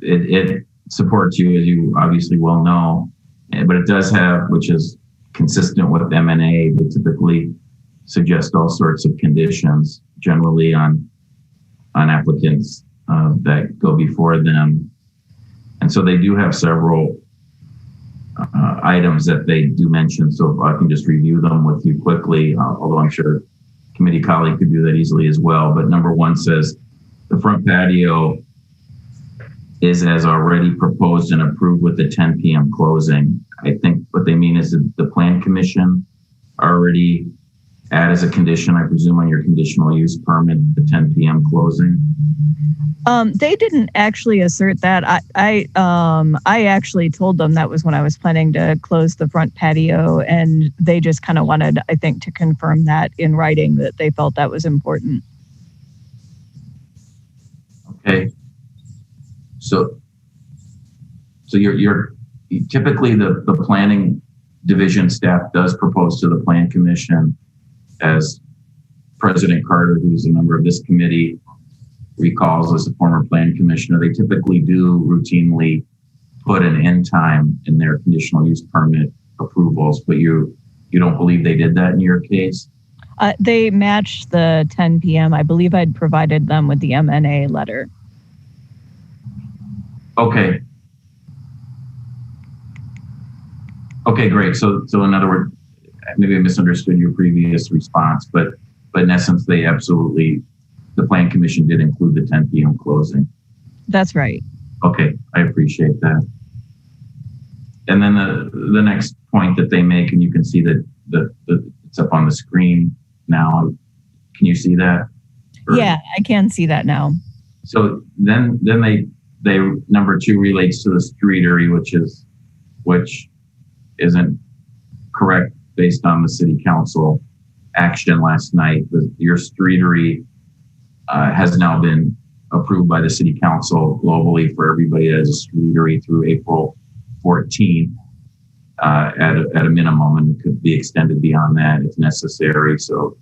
It supports you, as you obviously well know, but it does have, which is consistent with M&A, they typically suggest all sorts of conditions, generally on applicants that go before them. And so they do have several items that they do mention. So if I can just review them with you quickly, although I'm sure committee colleague could do that easily as well. But number one says the front patio is as already proposed and approved with the 10 p.m. closing. I think what they mean is that the plan commission already add as a condition, I presume, on your conditional use permit, the 10 p.m. closing. They didn't actually assert that. I actually told them that was when I was planning to close the front patio, and they just kind of wanted, I think, to confirm that in writing that they felt that was important. Okay. So you're typically the planning division staff does propose to the plan commission, as President Carter, who's a member of this committee, recalls as a former plan commissioner, they typically do routinely put an end time in their conditional use permit approvals, but you don't believe they did that in your case? They matched the 10 p.m. I believe I'd provided them with the M&A letter. Okay. Okay, great. So in other words, maybe I misunderstood your previous response, but in essence, they absolutely, the plan commission did include the 10 p.m. closing. That's right. Okay, I appreciate that. And then the next point that they make, and you can see that it's up on the screen now. Can you see that? Yeah, I can see that now. So then they number two relates to the streetery, which isn't correct based on the city council action last night. Your streetery has now been approved by the city council globally for everybody that has a streetery through April 14th at a minimum, and could be extended beyond that if necessary. So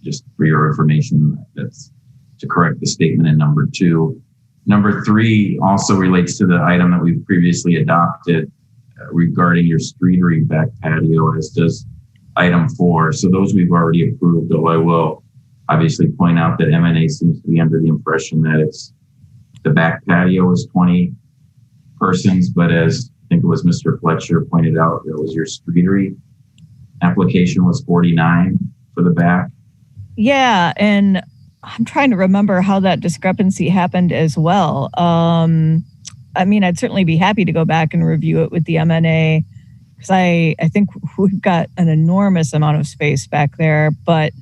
just for your information, that's to correct the statement in number two. Number three also relates to the item that we've previously adopted regarding your streetery back patio, as does item 4. So those we've already approved, though I will obviously point out that M&A seems to be under the impression that it's the back patio is 20 persons, but as I think it was Mr. Fletcher pointed out, it was your streetery application was 49 for the back. Yeah, and I'm trying to remember how that discrepancy happened as well. I mean, I'd certainly be happy to go back and review it with the M&A, because I think we've got an enormous amount of space back there, but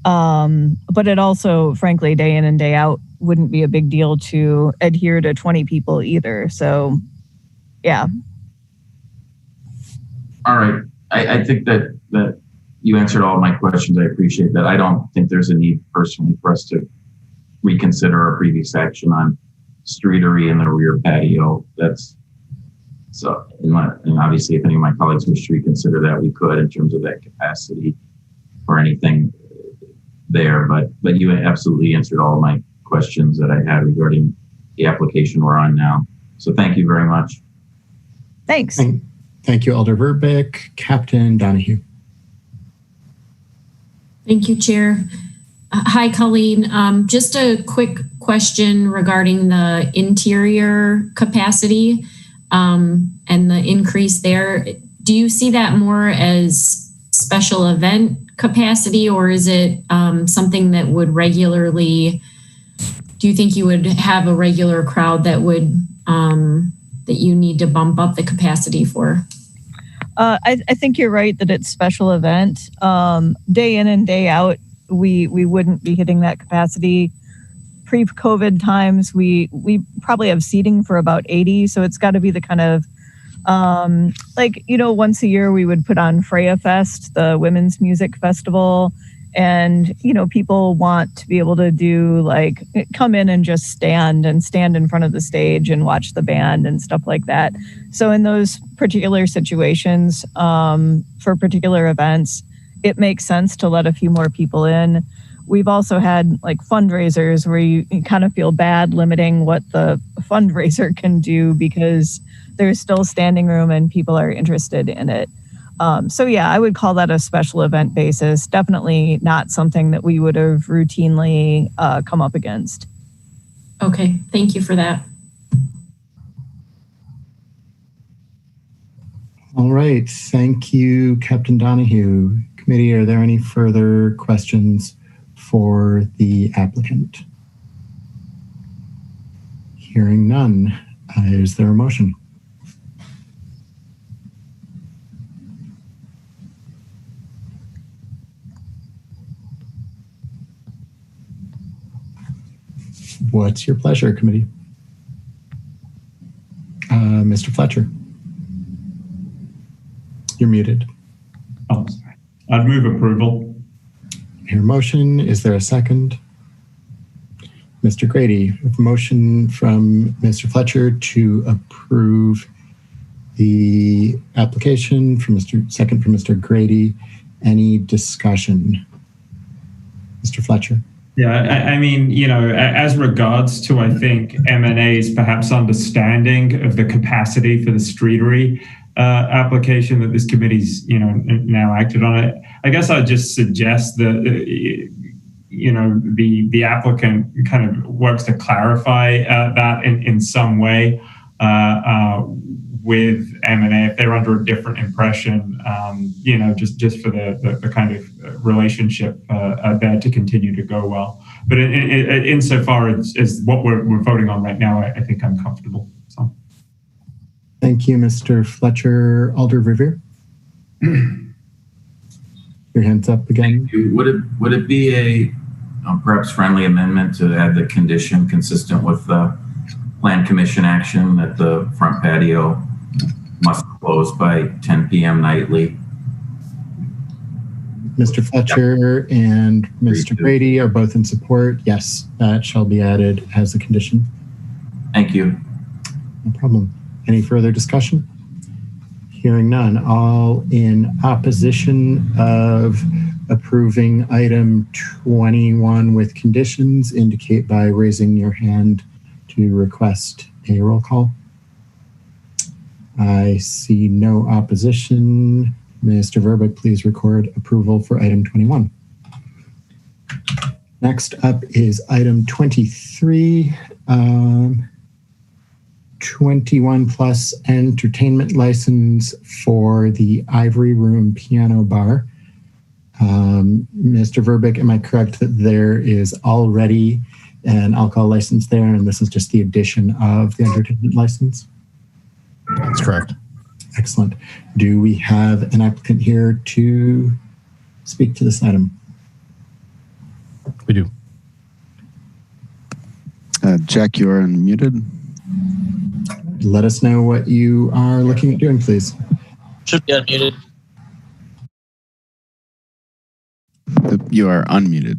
it also, frankly, day in and day out, wouldn't be a big deal to adhere to 20 people either. So, yeah. All right. I think that you answered all of my questions. I appreciate that. I don't think there's a need personally for us to reconsider our previous action on streetery and the rear patio. That's so, and obviously if any of my colleagues wish to reconsider that, we could in terms of that capacity or anything there. But you absolutely answered all of my questions that I had regarding the application we're on now. So thank you very much. Thanks. Thank you, Alder Verbeek. Captain Donahue. Thank you, Chair. Hi, Colleen. Just a quick question regarding the interior capacity and the increase there. Do you see that more as special event capacity, or is it something that would regularly, do you think you would have a regular crowd that would that you need to bump up the capacity for? I think you're right that it's special event. Day in and day out, we wouldn't be hitting that capacity. Pre-COVID times, we probably have seating for about 80, so it's got to be the kind of once a year we would put on Freya Fest, the women's music festival, and people want to be able to do come in and just stand in front of the stage and watch the band and stuff like that. So in those particular situations, for particular events, it makes sense to let a few more people in. We've also had fundraisers where you kind of feel bad limiting what the fundraiser can do because there's still standing room and people are interested in it. So yeah, I would call that a special event basis. Definitely not something that we would have routinely come up against. Okay, thank you for that. All right, thank you, Captain Donahue. Committee, are there any further questions for the applicant? Hearing none, is there a motion? What's your pleasure, committee? Mr. Fletcher. You're muted. Oh, sorry. I'd move approval. Your motion, is there a second? Mr. Grady, a motion from Mr. Fletcher to approve the application, second from Mr. Grady. Any discussion? Mr. Fletcher. Yeah, I mean, as regards to, I think, M&A's perhaps understanding of the capacity for the streetery application that this committee's, now acted on it, I guess I'd just suggest that, the applicant kind of works to clarify that in some way with M&A if they're under a different impression, just for the kind of relationship there to continue to go well. But insofar as what we're voting on right now, I think I'm comfortable. So, thank you, Mr. Fletcher. Alder Revere, your hands up again. Would it be a perhaps friendly amendment to add the condition consistent with the Plan Commission action that the front patio must close by 10 p.m. nightly? Mr. Fletcher and Mr. Grady are both in support. Yes, that shall be added as a condition. Thank you. No problem. Any further discussion? Hearing none. All in opposition of approving item 21 with conditions indicate by raising your hand to request a roll call. I see no opposition. Mr. Verbeek, please record approval for item 21. Next up is item 23, 21 plus entertainment license for the Ivory Room Piano Bar. Mr. Verbeek, am I correct that there is already an alcohol license there and this is just the addition of the entertainment license? That's correct. Excellent. Do we have an applicant here to speak to this item? We do. Jack, you are unmuted. Let us know what you are looking at doing, please. Should be unmuted. You are unmuted.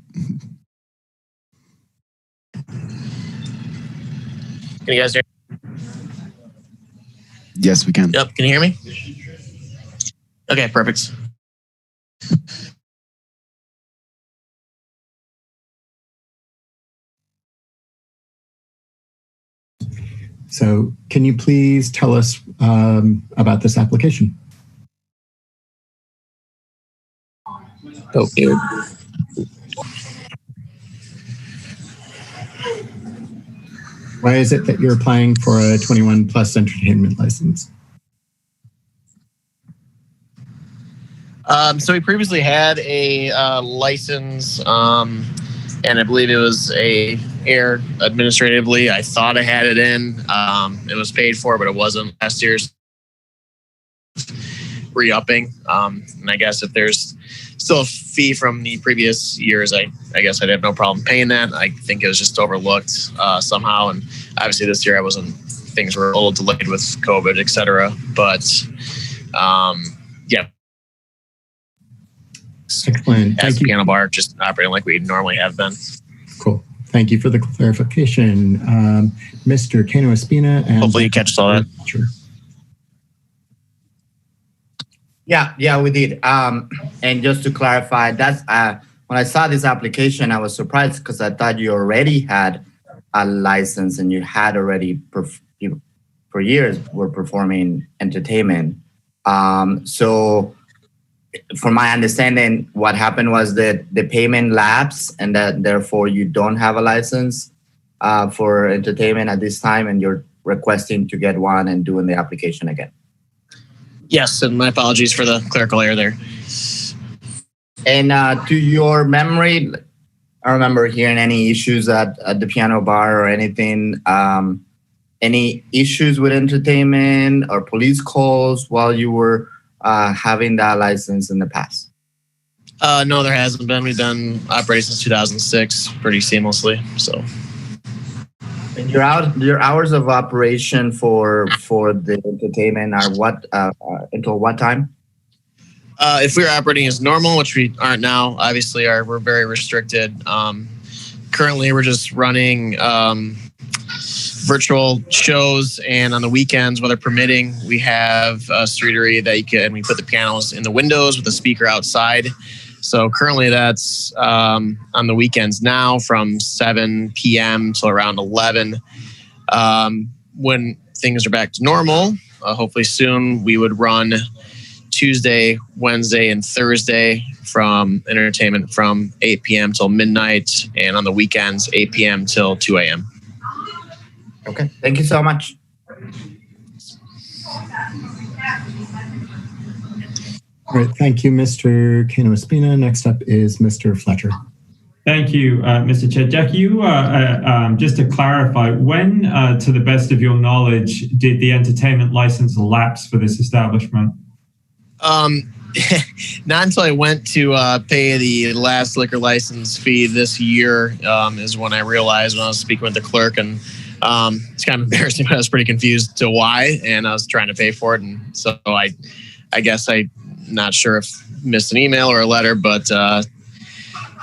Can you guys hear me? Yes, we can. Yep. Can you hear me? Okay, perfect. So can you please tell us about this application? Okay. Why is it that you're applying for a 21 plus entertainment license? So we previously had a license, and I believe it was a error administratively. I thought I had it in. It was paid for, but it wasn't last year's. re-upping. And I guess if there's still a fee from the previous years, I guess I'd have no problem paying that. I think it was just overlooked somehow. And obviously this year things were a little delayed with COVID, et cetera. But yeah. Excellent. As Piano Bar, just operating like we normally have been. Cool. Thank you for the clarification. Mr. Cano Espina. And hopefully you catch all that. Sure. Yeah, we did. And just to clarify, that's when I saw this application, I was surprised because I thought you already had a license and you had already for years were performing entertainment. So from my understanding, what happened was that the payment lapsed and that therefore you don't have a license for entertainment at this time, and you're requesting to get one and doing the application again. Yes, and my apologies for the clerical error there. And to your memory, I remember hearing any issues at the Piano Bar or anything. Any issues with entertainment or police calls while you were having that license in the past? No, there hasn't been. We've been operating since 2006 pretty seamlessly. So. And your hours of operation for the entertainment are what until what time? If we were operating as normal, which we aren't now, obviously we're very restricted. Currently, we're just running virtual shows, and on the weekends, weather permitting, we have a streetery that we put the pianos in the windows with a speaker outside. So currently that's on the weekends now from 7 p.m. till around 11. When things are back to normal, hopefully soon, we would run Tuesday, Wednesday, and Thursday from entertainment from 8 p.m. till midnight, and on the weekends, 8 p.m. till 2 a.m. Okay, thank you so much. All right, thank you, Mr. Cano Espina. Next up is Mr. Fletcher. Thank you, Mr. Chair. Jack, you, just to clarify, when, to the best of your knowledge, did the entertainment license lapse for this establishment? Not until I went to pay the last liquor license fee this year is when I realized when I was speaking with the clerk, and it's kind of embarrassing, but I was pretty confused to why, and I was trying to pay for it, and so I guess I'm not sure if missed an email or a letter, but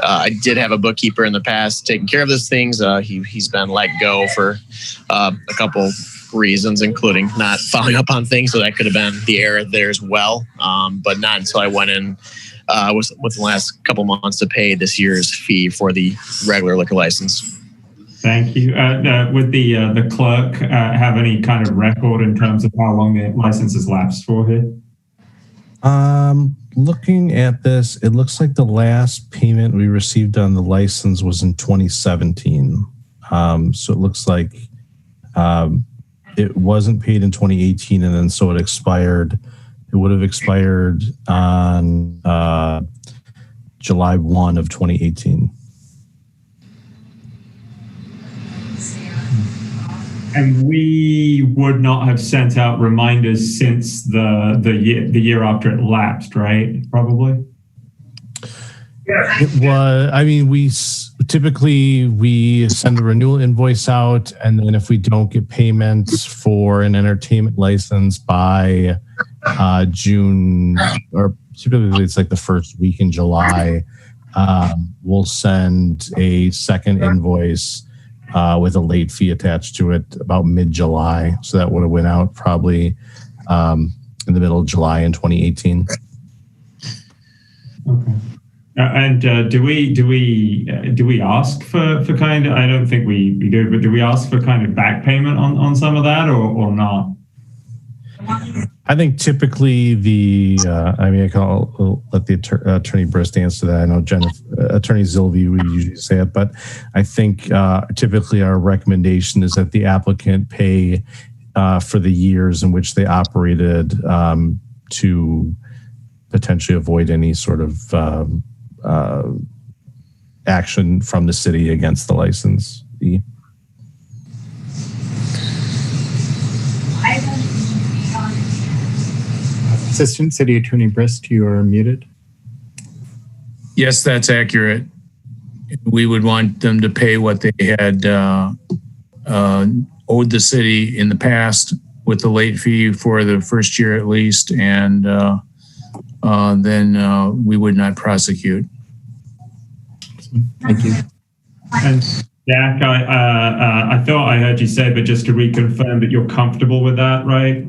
I did have a bookkeeper in the past taking care of these things. He's been let go for a couple reasons, including not following up on things, so that could have been the error there as well. But not until I went in with the last couple months to pay this year's fee for the regular liquor license. Thank you. Would the clerk have any kind of record in terms of how long the license has lapsed for here? Looking at this, it looks like the last payment we received on the license was in 2017. So it looks like it wasn't paid in 2018, and then so it expired. It would have expired on July 1 of 2018. And we would not have sent out reminders since the year after it lapsed, right? Probably. It was. I mean, we typically send a renewal invoice out, and then if we don't get payments for an entertainment license by June, or typically it's like the first week in July, we'll send a second invoice with a late fee attached to it about mid-July. So that would have went out probably in the middle of July in 2018. Okay. And do we ask for kind of, I don't think we do, but do we ask for kind of back payment on some of that or not? I think typically I'll let the attorney Brist answer that. I know Attorney Zilvey would usually say it, but I think typically our recommendation is that the applicant pay for the years in which they operated to potentially avoid any sort of action from the city against the licensee. Assistant City Attorney Brist, you are muted. Yes, that's accurate. We would want them to pay what they had owed the city in the past with the late fee for the first year at least, and then we would not prosecute. Thank you. And Jack, I thought I heard you say, but just to reconfirm that you're comfortable with that, right?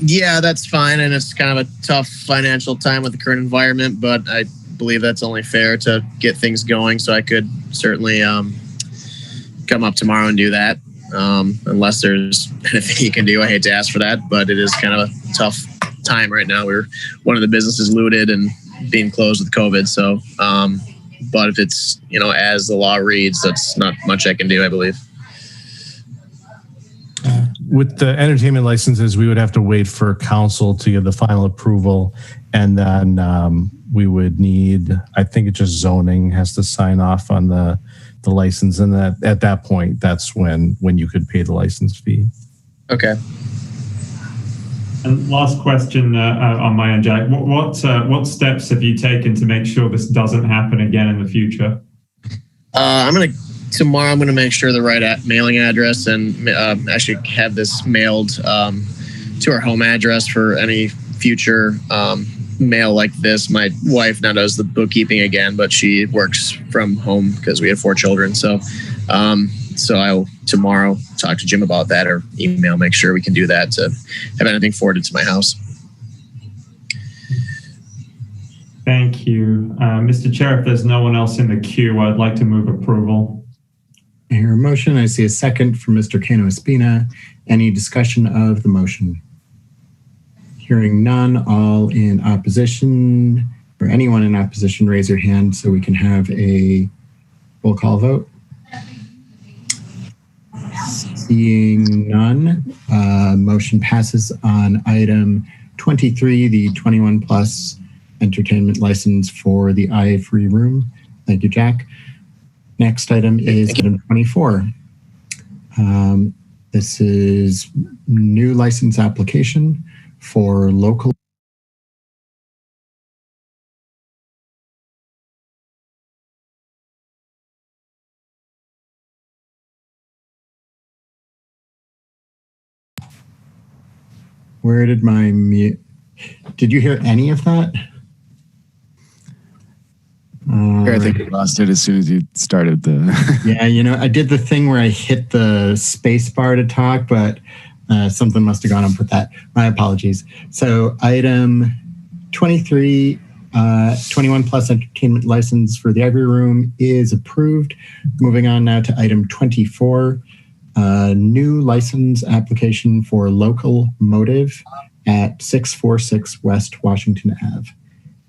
Yeah, that's fine. And it's kind of a tough financial time with the current environment, but I believe that's only fair to get things going. So I could certainly come up tomorrow and do that. Unless there's anything you can do. I hate to ask for that, but it is kind of a tough time right now. We're one of the businesses looted and being closed with COVID. So, but if it's, as the law reads, that's not much I can do, I believe. With the entertainment licenses, we would have to wait for council to get the final approval. And then we would need, I think it's just zoning has to sign off on the license. And that at that point, that's when you could pay the license fee. Okay. And last question on my end, Jack. What steps have you taken to make sure this doesn't happen again in the future? Tomorrow I'm going to make sure the right mailing address and actually have this mailed to our home address for any future mail like this. My wife now does the bookkeeping again, but she works from home because we have 4 children. So I'll tomorrow talk to Jim about that or email, make sure we can do that to have anything forwarded to my house. Thank you. Mr. Chair, if there's no one else in the queue, I'd like to move approval. I hear a motion. I see a second from Mr. Cano Espina. Any discussion of the motion? Hearing none, all in opposition, or anyone in opposition, raise your hand so we can have a roll call vote. Seeing none, motion passes on item 23, the 21 plus entertainment license for the Ivory Room. Thank you, Jack. Next item is item 24. This is new license application for local. Where did my mute? Did you hear any of that? I think you lost it as soon as you started the. Yeah, I did the thing where I hit the space bar to talk, but something must have gone up with that. My apologies. So item 23, 21 plus entertainment license for the Ivory Room is approved. Moving on now to item 24, new license application for Local Motive at 646 West Washington Ave.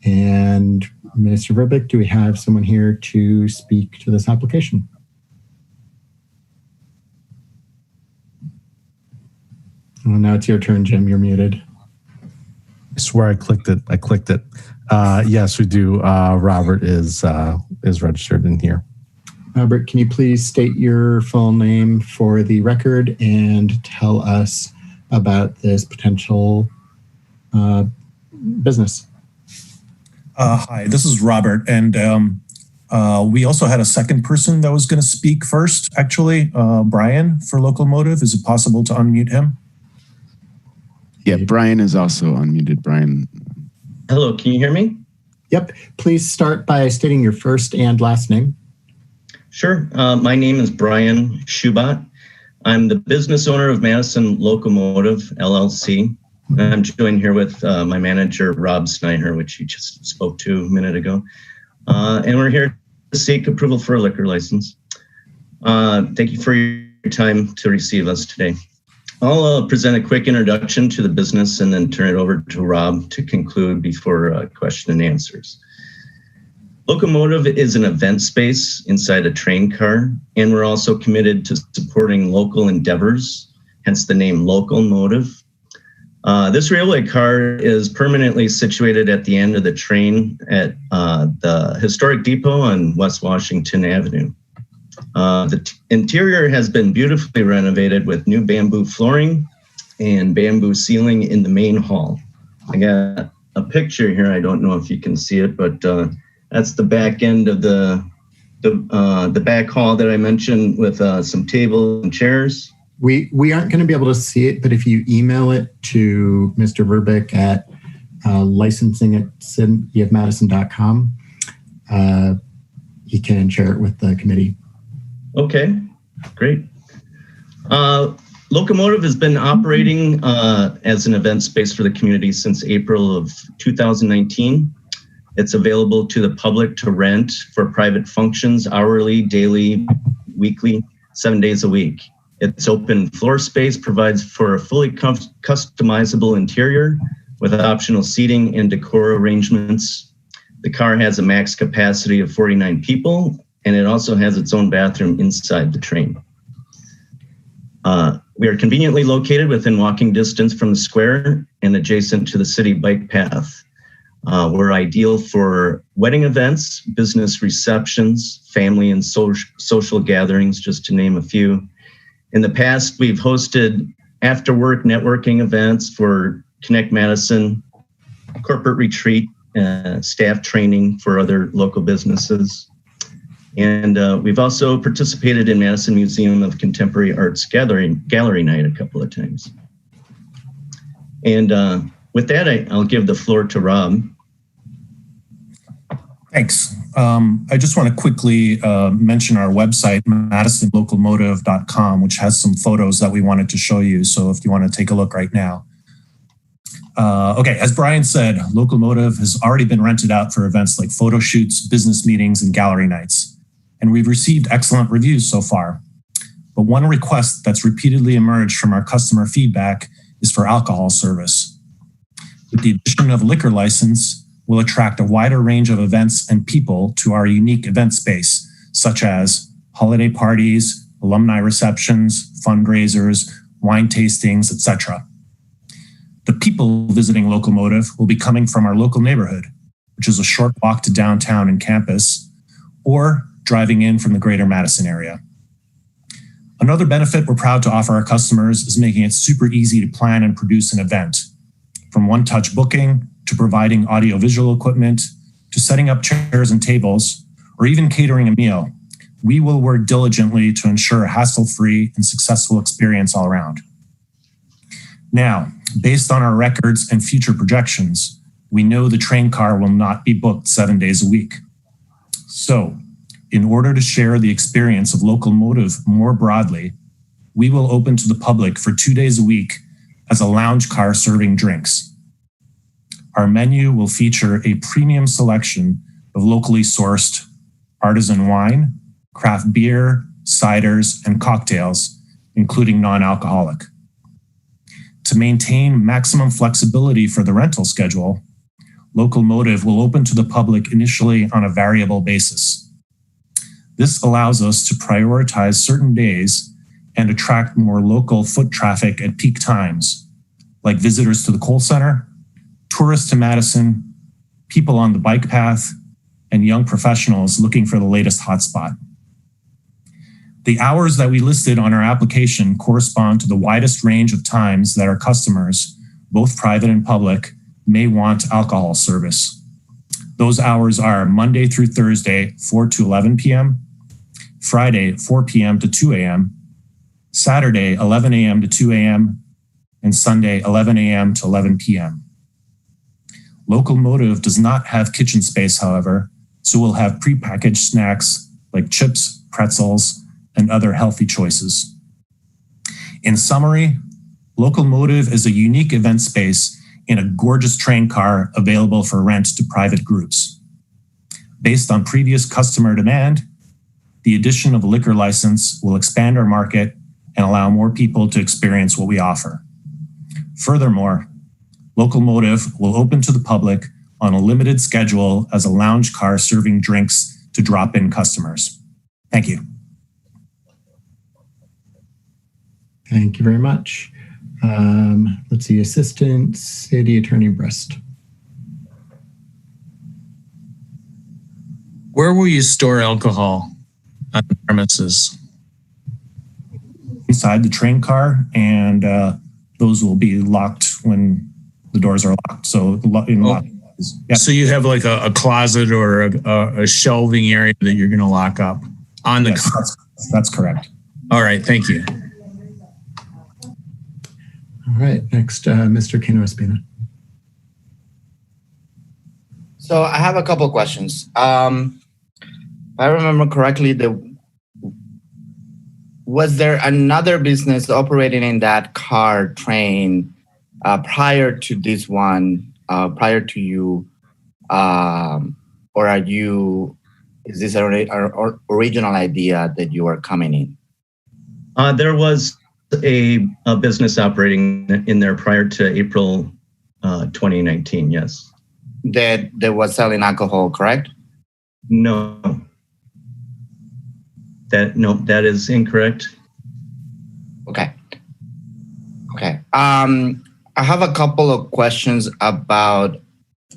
And Mr. Verbeek, do we have someone here to speak to this application? Well, now it's your turn, Jim. You're muted. I swear I clicked it. Yes, we do. Robert is registered in here. Robert, can you please state your full name for the record and tell us about this potential business? Hi, this is Robert, and we also had a second person that was going to speak first, actually, Brian for Local Motive. Is it possible to unmute him? Yeah, Brian is also unmuted. Brian. Hello, can you hear me? Yep. Please start by stating your first and last name. Sure. My name is Brian Schubat. I'm the business owner of Madison Locomotive, LLC. I'm joined here with my manager, Rob Snyder, which you just spoke to a minute ago. And we're here to seek approval for a liquor license. Thank you for your time to receive us today. I'll present a quick introduction to the business and then turn it over to Rob to conclude before question and answers. Locomotive is an event space inside a train car, and we're also committed to supporting local endeavors, hence the name Local Motive. This railway car is permanently situated at the end of the train at the historic depot on West Washington Avenue. The interior has been beautifully renovated with new bamboo flooring, and bamboo ceiling in the main hall. I got a picture here. I don't know if you can see it, but that's the back end of the back hall that I mentioned with some tables and chairs. We aren't going to be able to see it, but if you email it to Mr. Verbeek at licensing@cityofmadison.com, you can share it with the committee. Okay, great. Locomotive has been operating as an event space for the community since April of 2019. It's available to the public to rent for private functions, hourly, daily, weekly, 7 days a week. Its open floor space provides for a fully customizable interior with optional seating and decor arrangements. The car has a max capacity of 49 people, and it also has its own bathroom inside the train. We are conveniently located within walking distance from the square and adjacent to the city bike path. We're ideal for wedding events, business receptions, family and social gatherings, just to name a few. In the past, we've hosted after-work networking events for Connect Madison, corporate retreat, staff training for other local businesses. And we've also participated in Madison Museum of Contemporary Arts Gallery Night a couple of times. And with that, I'll give the floor to Rob. Thanks. I just want to quickly mention our website, madisonlocomotive.com, which has some photos that we wanted to show you. So if you want to take a look right now. Okay, as Brian said, Locomotive has already been rented out for events like photo shoots, business meetings, and gallery nights. And we've received excellent reviews so far. But one request that's repeatedly emerged from our customer feedback is for alcohol service. With the addition of a liquor license, we'll attract a wider range of events and people to our unique event space, such as holiday parties, alumni receptions, fundraisers, wine tastings, etc. The people visiting Locomotive will be coming from our local neighborhood, which is a short walk to downtown and campus, or driving in from the greater Madison area. Another benefit we're proud to offer our customers is making it super easy to plan and produce an event. From one-touch booking, to providing audiovisual equipment, to setting up chairs and tables, or even catering a meal, we will work diligently to ensure a hassle-free and successful experience all around. Now, based on our records and future projections, we know the train car will not be booked 7 days a week. So, in order to share the experience of Locomotive more broadly, we will open to the public for 2 days a week as a lounge car serving drinks. Our menu will feature a premium selection of locally sourced artisan wine, craft beer, ciders, and cocktails, including non-alcoholic. To maintain maximum flexibility for the rental schedule, Locomotive will open to the public initially on a variable basis. This allows us to prioritize certain days and attract more local foot traffic at peak times, like visitors to the Cole Center, tourists to Madison, people on the bike path, and young professionals looking for the latest hotspot. The hours that we listed on our application correspond to the widest range of times that our customers, both private and public, may want alcohol service. Those hours are Monday through Thursday, 4 to 11 p.m., Friday, 4 p.m. to 2 a.m., Saturday, 11 a.m. to 2 a.m., and Sunday, 11 a.m. to 11 p.m. Locomotive does not have kitchen space, however, so we'll have prepackaged snacks like chips, pretzels, and other healthy choices. In summary, Locomotive is a unique event space in a gorgeous train car available for rent to private groups. Based on previous customer demand, the addition of a liquor license will expand our market and allow more people to experience what we offer. Furthermore, Locomotive will open to the public on a limited schedule as a lounge car serving drinks to drop-in customers. Thank you. Thank you very much. Let's see, Assistant City Attorney Brest. Where will you store alcohol on the premises? Inside the train car and those will be locked when the doors are locked. So So you have like a closet or a shelving area that you're going to lock up on the car. That's correct. All right. Thank you. All right. Next, Mr. Kino Espina. So I have a couple of questions. If I remember correctly, was there another business operating in that car train prior to this one, prior to you, or is this an original idea that you are coming in? There was a business operating in there prior to April 2019, yes. That was selling alcohol, correct? No. That is incorrect. Okay. I have a couple of questions about,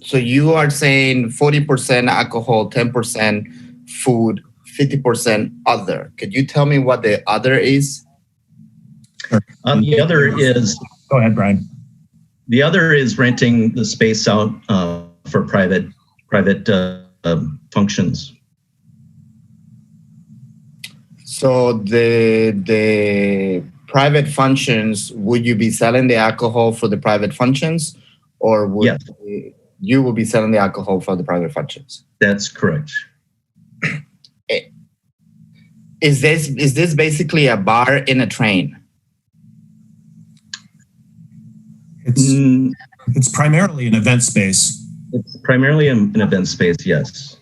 so you are saying 40% alcohol, 10% food, 50% other. Could you tell me what the other is? The other is... Go ahead, Brian. The other is renting the space out for private functions. So the private functions, would you be selling the alcohol for the private functions, or would you will be selling the alcohol for the private functions? That's correct. Is this basically a bar in a train? It's primarily an event space. It's primarily an event space, yes.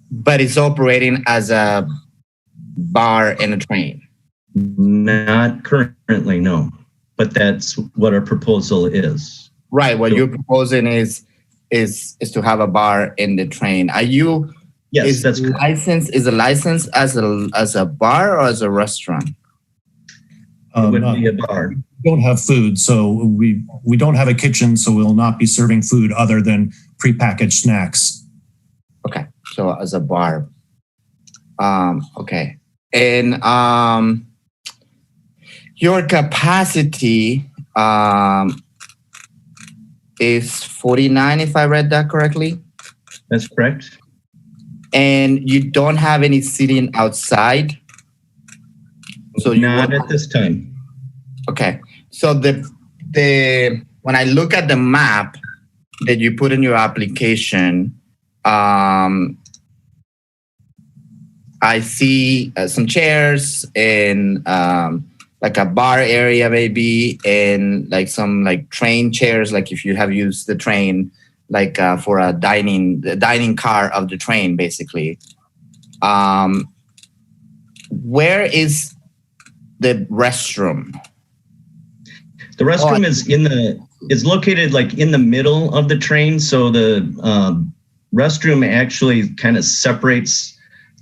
But it's operating as a bar in a train? Not currently, no. But that's what our proposal is. Right. What you're proposing is to have a bar in the train. Are you? Yes, that's correct. Is a license as a bar or as a restaurant? It would be a bar. We don't have food, so we don't have a kitchen, so we'll not be serving food other than prepackaged snacks. Okay, so as a bar. Okay, and your capacity is 49, if I read that correctly. That's correct. And you don't have any seating outside. So not at this time. Okay. So the when I look at the map that you put in your application, I see some chairs and like a bar area maybe, and like some like train chairs, like if you have used the train, like for the dining car of the train, basically. Where is the restroom? The restroom is located like in the middle of the train. So the restroom actually kind of separates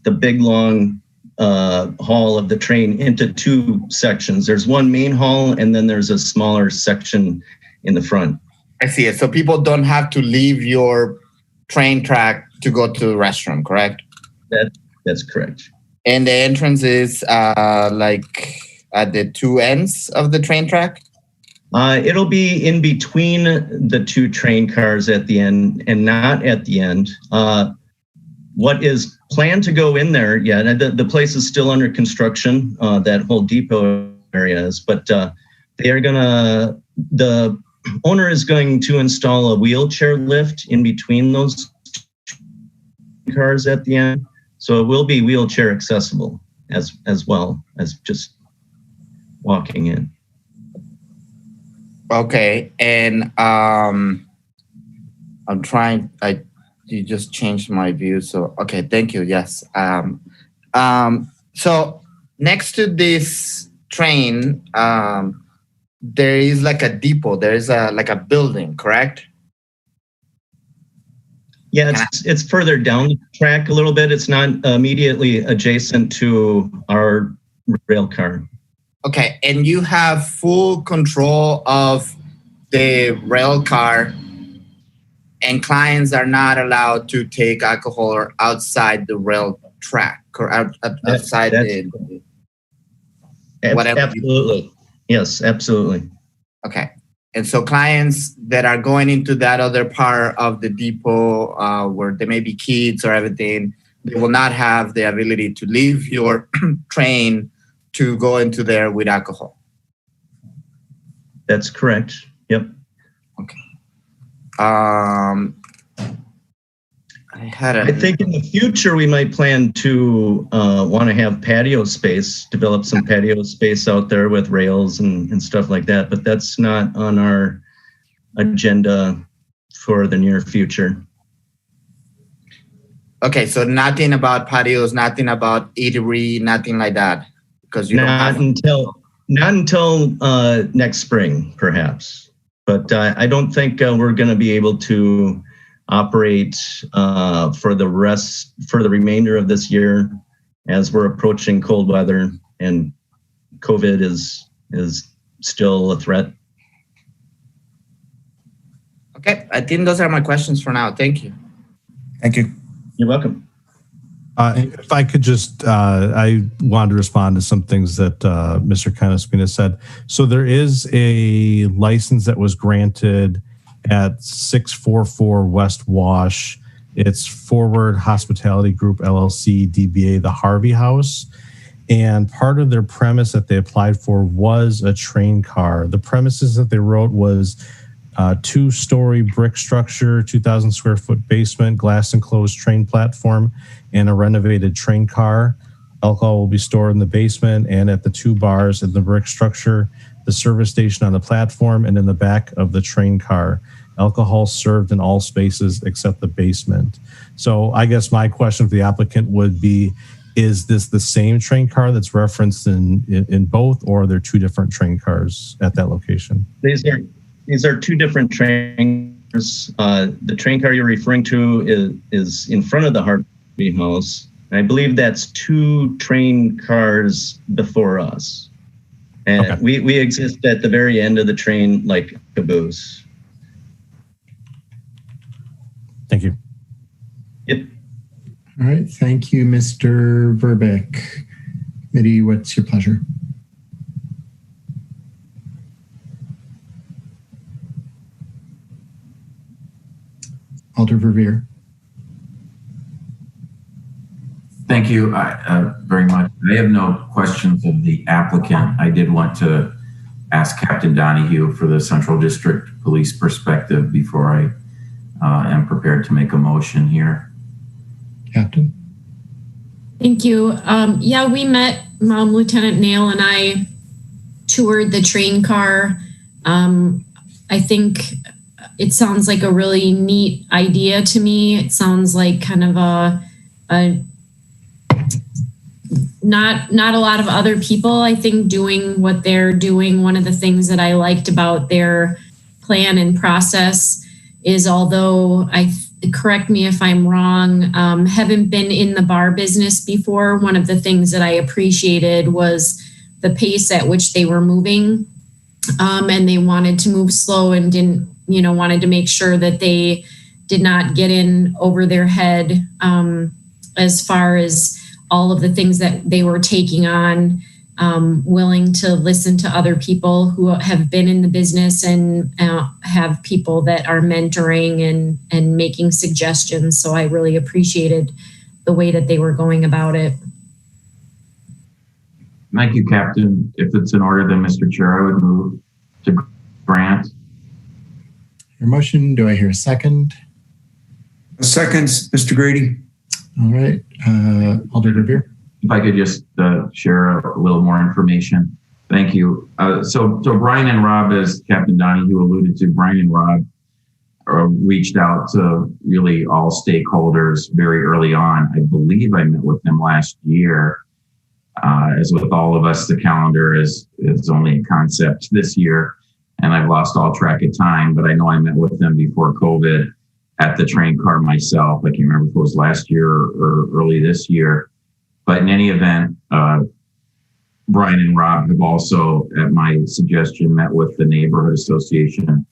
the big long hall of the train into two sections. There's one main hall, and then there's a smaller section in the front. I see it. So people don't have to leave your train track to go to the restroom, correct? That's correct. And the entrance is like at the two ends of the train track? It'll be in between the two train cars at the end and not at the end. What is planned to go in there, the place is still under construction, that whole depot area is, but the owner is going to install a wheelchair lift in between those cars at the end. So it will be wheelchair accessible as well as just walking in. Okay, and you just changed my view. So okay, thank you. Yes. So next to this train, there is like a depot. There is like a building, correct? Yeah, it's further down the track a little bit. It's not immediately adjacent to our rail car. Okay, and you have full control of the rail car, and clients are not allowed to take alcohol outside the rail track or outside the whatever. Absolutely. Yes, absolutely. Okay. And so clients that are going into that other part of the depot where there may be kids or everything, they will not have the ability to leave your train to go into there with alcohol. That's correct. Yep. Okay. I think in the future we might plan to want to have patio space, develop some patio space out there with rails and stuff like that, but that's not on our agenda for the near future. Okay, so nothing about patios, nothing about eatery, nothing like that, because you not until next spring, perhaps. But I don't think we're going to be able to operate for the remainder of this year, as we're approaching cold weather and COVID is still a threat. Okay, I think those are my questions for now. Thank you. Thank you. You're welcome. If I could just, I wanted to respond to some things that Mr. Canaspina said. So there is a license that was granted at 644 West Wash. It's Forward Hospitality Group LLC, DBA, the Harvey House. And part of their premise that they applied for was a train car. The premises that they wrote was 2-story brick structure, 2,000 square foot basement, glass enclosed train platform, and a renovated train car. Alcohol will be stored in the basement and at the 2 bars in the brick structure, the service station on the platform, and in the back of the train car. Alcohol served in all spaces except the basement. So I guess my question for the applicant would be, is this the same train car that's referenced in both, or are there 2 different train cars at that location? These are 2 different train cars. The train car you're referring to is in front of the Harvey House. I believe that's 2 train cars before us. And okay. we exist at the very end of the train like caboose. Thank you. Yep. All right. Thank you, Mr. Verbeek. Committee, what's your pleasure? Alder Verveer. Thank you very much. I have no questions of the applicant. I did want to ask Captain Donahue for the Central District Police perspective before I am prepared to make a motion here. Captain. Thank you. Yeah, we met, Lieutenant Nail and I toured the train car. I think it sounds like a really neat idea to me. It sounds like kind of a not a lot of other people, I think, doing what they're doing. One of the things that I liked about their plan and process is, although correct me if I'm wrong, haven't been in the bar business before, one of the things that I appreciated was the pace at which they were moving. And they wanted to move slow and wanted to make sure that they did not get in over their head as far as all of the things that they were taking on, willing to listen to other people who have been in the business and have people that are mentoring and making suggestions. So I really appreciated the way that they were going about it. Thank you, Captain. If it's in order, then Mr. Chair, I would move to grant. Your motion, do I hear a second? A second, Mr. Grady. All right, Alder Verveer. If I could just share a little more information. Thank you. So Brian and Rob, as Captain Donahue alluded to, Brian and Rob reached out to really all stakeholders very early on. I believe I met with them last year. As with all of us, the calendar is only a concept this year, and I've lost all track of time, but I know I met with them before COVID at the train car myself. I can't remember if it was last year or early this year. But in any event, Brian and Rob have also, at my suggestion, met with the neighborhood association,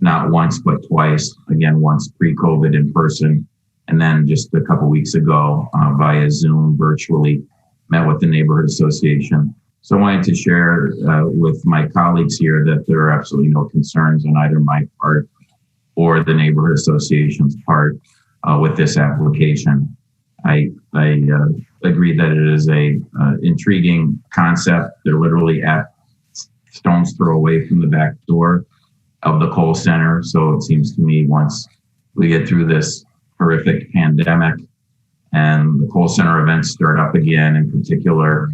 not once, but twice. Again, once pre-COVID in person, and then just a couple weeks ago via Zoom virtually, met with the neighborhood association. So I wanted to share with my colleagues here that there are absolutely no concerns on either my part or the neighborhood association's part with this application. I agree that it is a intriguing concept. They're literally at stone's throw away from the back door of the coal center. So it seems to me once we get through this horrific pandemic and the coal center events start up again, in particular,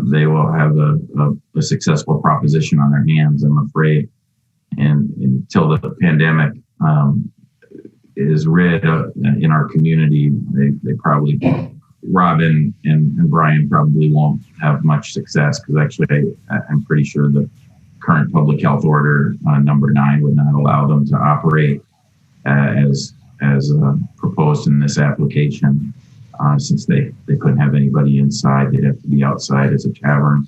they will have a successful proposition on their hands, I'm afraid. And until the pandemic is rid in our community, they probably, Robin and Brian probably won't have much success, because actually I'm pretty sure the current public health order number 9 would not allow them to operate as proposed in this application, since they couldn't have anybody inside. They'd have to be outside as a tavern.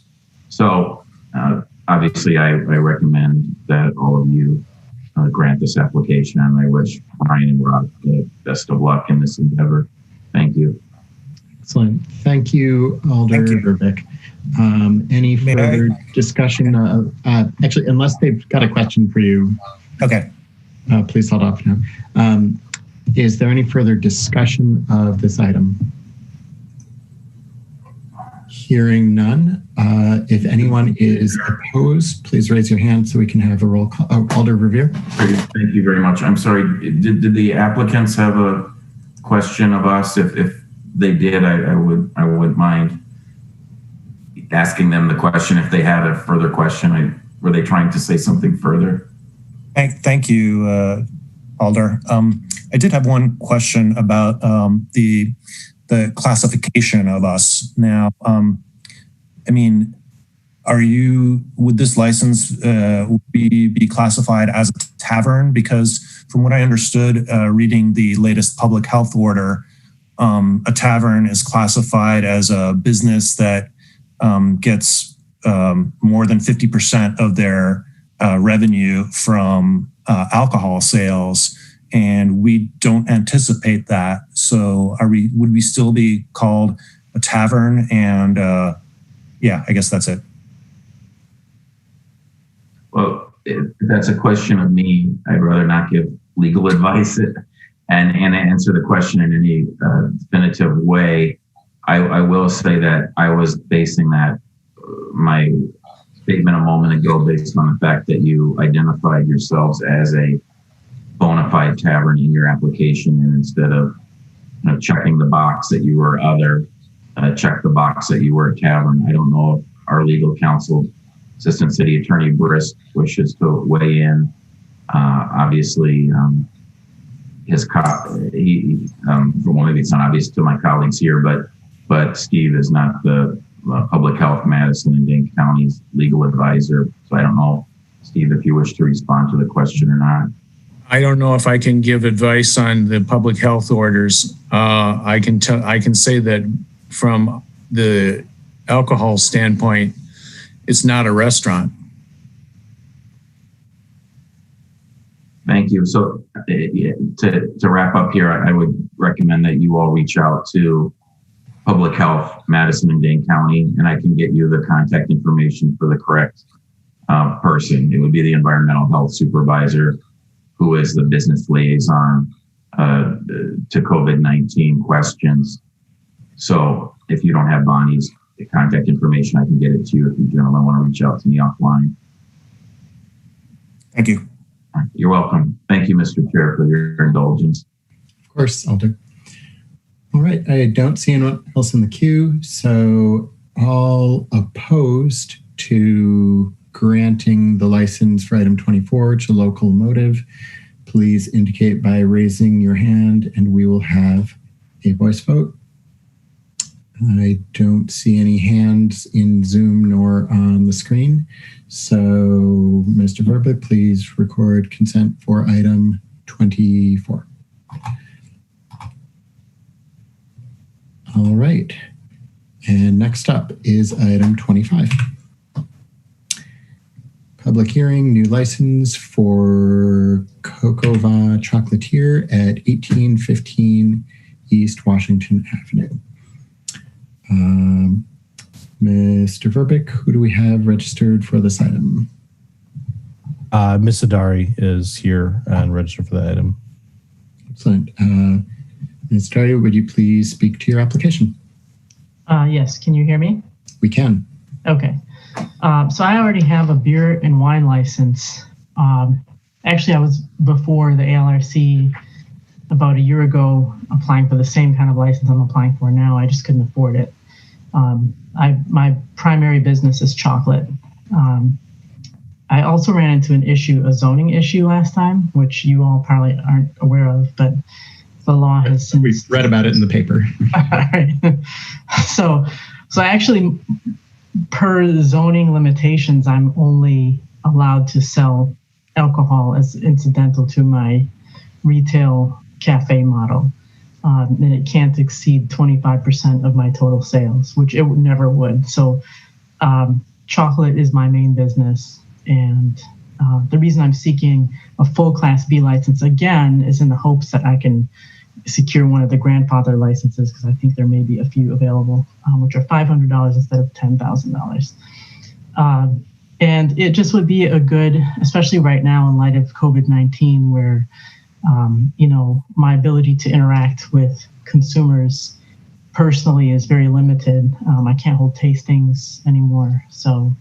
So obviously I recommend that all of you grant this application, and I wish Brian and Rob the best of luck in this endeavor. Thank you. Excellent. Thank you, Alder Verbeek. Any further discussion? Actually, unless they've got a question for you. Okay. Please hold off now. Is there any further discussion of this item? Hearing none. If anyone is opposed, please raise your hand so we can have a roll call. Oh, Alder Verveer. Thank you very much. I'm sorry. Did the applicants have a question of us? If they did, I wouldn't mind asking them the question if they had a further question. Were they trying to say something further? Thank you, Alder. I did have one question about the classification of us. Now, I mean, would this license be classified as a tavern? Because from what I understood, reading the latest public health order, a tavern is classified as a business that gets more than 50% of their revenue from alcohol sales, and we don't anticipate that. So would we still be called a tavern? And yeah, I guess that's it. Well, if that's a question of me, I'd rather not give legal advice and answer the question in any definitive way. I will say that I was basing my statement a moment ago based on the fact that you identified yourselves as a bona fide tavern in your application, and instead of checking the box that you were other, check the box that you were a tavern. I don't know if our legal counsel, Assistant City Attorney Brisk, wishes to weigh in. Obviously, maybe it's not obvious to my colleagues here, but Steve is not the Public Health Madison and Dane County's legal advisor. So I don't know, Steve, if you wish to respond to the question or not. I don't know if I can give advice on the public health orders. I can say that from the alcohol standpoint, it's not a restaurant. Thank you. So to wrap up here, I would recommend that you all reach out to Public Health Madison and Dane County, and I can get you the contact information for the correct person. It would be the environmental health supervisor, who is the business liaison to COVID-19 questions. So if you don't have Bonnie's contact information, I can get it to you if you gentlemen want to reach out to me offline. Thank you. You're welcome. Thank you, Mr. Chair, for your indulgence. Of course, Alder. All right, I don't see anyone else in the queue, so all opposed to granting the license for item 24 to Local Motive, please indicate by raising your hand and we will have a voice vote. I don't see any hands in Zoom nor on the screen. So Mr. Verbeek, please record consent for item 24. All right. And next up is item 25. Public hearing, new license for Cocova Chocolatier at 1815 East Washington Avenue. Mr. Verbeek, who do we have registered for this item? Ms. Adari is here and registered for the item. Excellent. Ms. Adari, would you please speak to your application? Yes, can you hear me? We can. Okay. So I already have a beer and wine license. Actually, I was before the ALRC about a year ago applying for the same kind of license I'm applying for now. I just couldn't afford it. My primary business is chocolate. I also ran into a zoning issue last time, which you all probably aren't aware of, but the law has since... We've read about it in the paper. Right. So actually, per zoning limitations, I'm only allowed to sell alcohol as incidental to my retail cafe model. And it can't exceed 25% of my total sales, which it never would. So chocolate is my main business. And the reason I'm seeking a full Class B license again is in the hopes that I can secure one of the grandfather licenses, because I think there may be a few available, which are $500 instead of $10,000. And it just would be a good, especially right now in light of COVID-19, where my ability to interact with consumers personally is very limited. I can't hold tastings anymore. So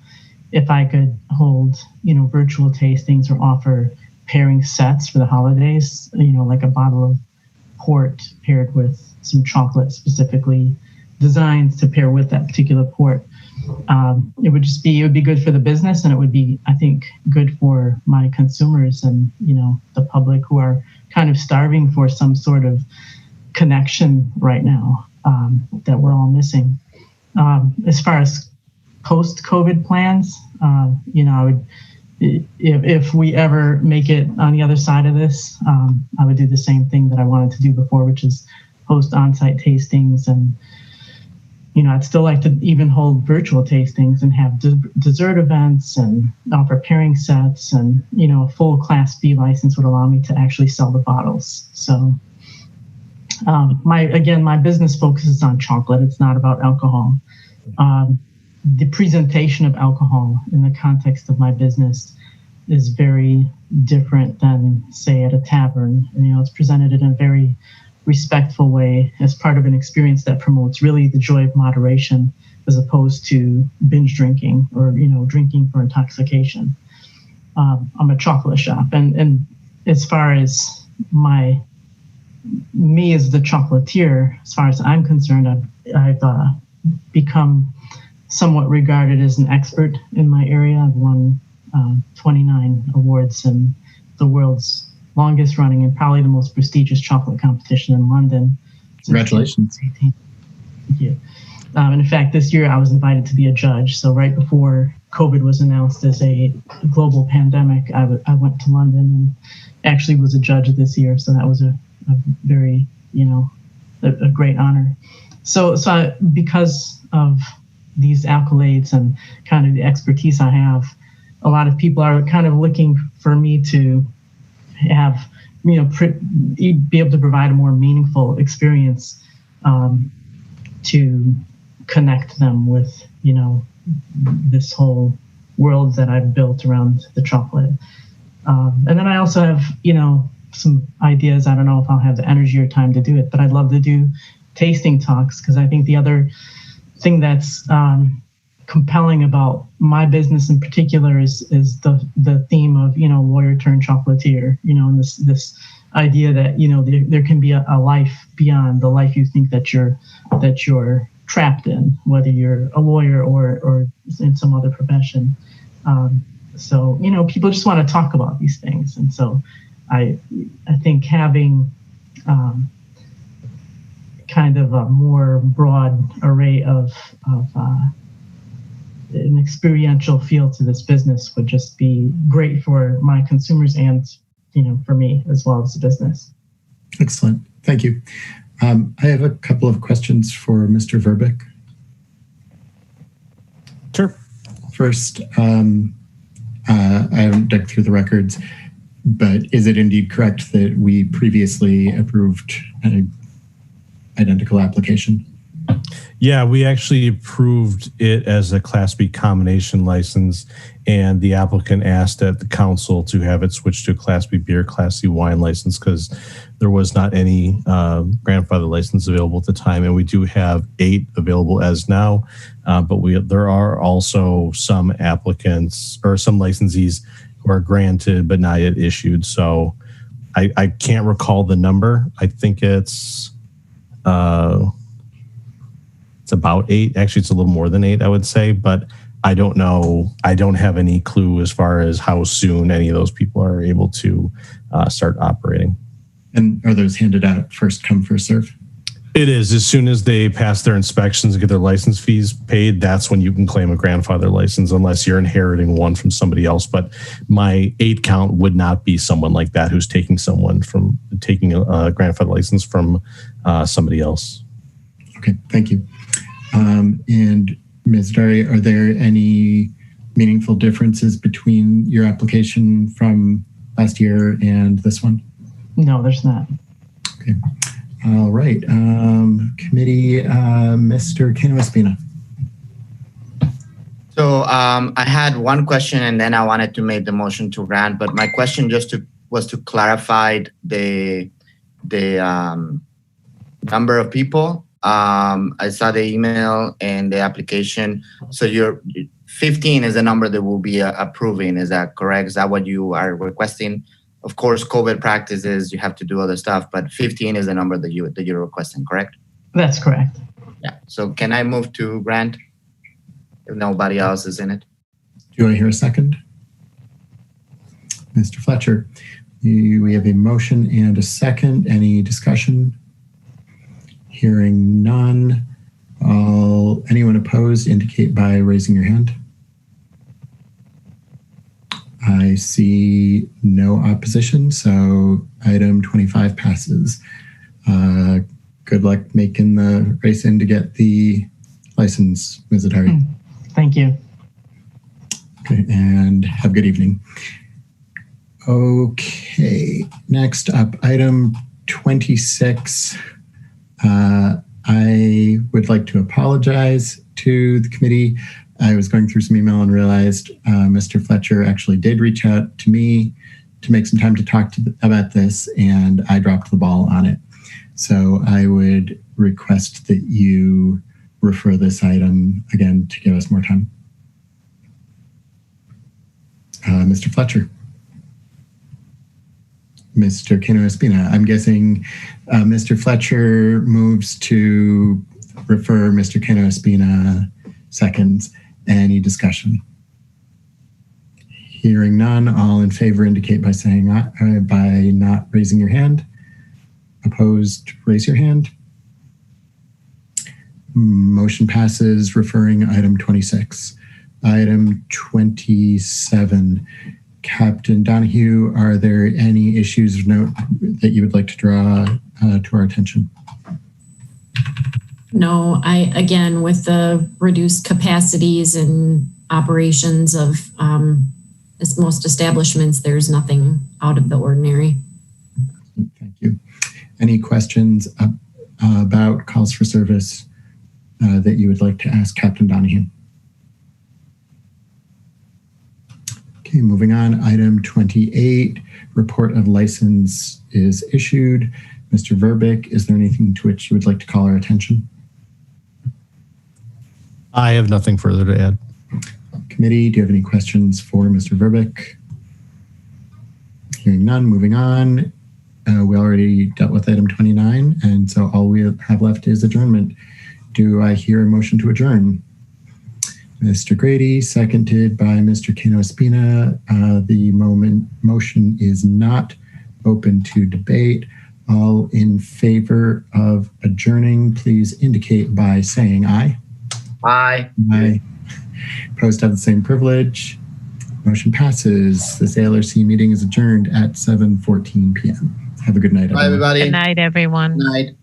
if I could hold, virtual tastings or offer pairing sets for the holidays, like a bottle of port paired with some chocolate specifically designed to pair with that particular port, it would be good for the business, and it would be, I think, good for my consumers and, the public who are kind of starving for some sort of connection right now that we're all missing. As far as post-COVID plans, I would, if we ever make it on the other side of this, I would do the same thing that I wanted to do before, which is host on-site tastings. And, I'd still like to even hold virtual tastings and have dessert events and offer pairing sets, and, a full Class B license would allow me to actually sell the bottles. So my business focuses on chocolate. It's not about alcohol. The presentation of alcohol in the context of my business is very different than, say, at a tavern. And, it's presented in a very respectful way as part of an experience that promotes really the joy of moderation, as opposed to binge drinking or, drinking for intoxication. I'm a chocolate shop. And as far as me as the chocolatier, as far as I'm concerned, I've become somewhat regarded as an expert in my area. I've won 29 awards in the world's longest running and probably the most prestigious chocolate competition in London. Congratulations. Thank you. And in fact, this year I was invited to be a judge. So right before COVID was announced as a global pandemic, I went to London and actually was a judge this year. So that was a very, a great honor. So because of these accolades and kind of the expertise I have, a lot of people are kind of looking for me to have, be able to provide a more meaningful experience to connect them with, this whole world that I've built around the chocolate. And then I also have, some ideas. I don't know if I'll have the energy or time to do it, but I'd love to do tasting talks, because I think the other thing that's compelling about my business in particular is the theme of, lawyer turned chocolatier, and this idea that, there can be a life beyond the life you think that you're trapped in, whether you're a lawyer or in some other profession. So, people just want to talk about these things. And so I think having kind of a more broad array of an experiential feel to this business would just be great for my consumers and, for me as well as the business. Excellent. Thank you. I have a couple of questions for Mr. Verbeek. Sure. First, I haven't dug through the records, but is it indeed correct that we previously approved an identical application? Yeah, we actually approved it as a Class B combination license, and the applicant asked at the council to have it switched to a Class B beer, Class C wine license because there was not any grandfather license available at the time, and we do have 8 available as now. But there are also some applicants or some licensees who are granted but not yet issued. So I can't recall the number. I think it's about 8. Actually, it's a little more than 8, I would say, but I don't know. I don't have any clue as far as how soon any of those people are able to start operating. And are those handed out first come, first serve? It is. As soon as they pass their inspections and get their license fees paid, that's when you can claim a grandfather license, unless you're inheriting one from somebody else. But my 8 count would not be someone like that who's taking a grandfather license from somebody else. Okay, thank you. And Ms. Dari, are there any meaningful differences between your application from last year and this one? No, there's not. Okay. All right. Committee, Mr. Cano-Espina. So I had one question, and then I wanted to make the motion to grant. But my question was to clarify the number of people. I saw the email and the application. So your 15 is the number that we'll be approving. Is that correct? Is that what you are requesting? Of course, COVID practices, you have to do other stuff, but 15 is the number that you're requesting, correct? That's correct. Yeah. So can I move to grant if nobody else is in it? Do I hear a second? Mr. Fletcher, we have a motion and a second. Any discussion? Hearing none. Anyone opposed indicate by raising your hand. I see no opposition, so item 25 passes. Good luck making the race in to get the license, Ms. Atari. Thank you. Okay, and have a good evening. Okay, next up, item 26. I would like to apologize to the committee. I was going through some email and realized Mr. Fletcher actually did reach out to me to make some time to talk about this, and I dropped the ball on it. So I would request that you refer this item again to give us more time. Mr. Fletcher. Mr. Cano-Espina. I'm guessing Mr. Fletcher moves to refer, Mr. Cano-Espina seconds. Any discussion? Hearing none, all in favor indicate by saying by not raising your hand. Opposed, raise your hand. Motion passes, referring item 26. Item 27. Captain Donahue, are there any issues of note that you would like to draw to our attention? No, again, with the reduced capacities and operations of most establishments, there's nothing out of the ordinary. Thank you. Any questions about calls for service that you would like to ask Captain Donahue? Okay, moving on. Item 28, report of license is issued. Mr. Verbeek, is there anything to which you would like to call our attention? I have nothing further to add. Committee, do you have any questions for Mr. Verbeek? Hearing none, moving on. We already dealt with item 29, and so all we have left is adjournment. Do I hear a motion to adjourn? Mr. Grady, seconded by Mr. Cano-Espina. The motion is not open to debate. All in favor of adjourning, please indicate by saying aye. Aye. Aye. Opposed have the same privilege. Motion passes. This ALRC meeting is adjourned at 7:14 p.m. Have a good night, everyone. Bye, everybody. Good night, everyone. Good night.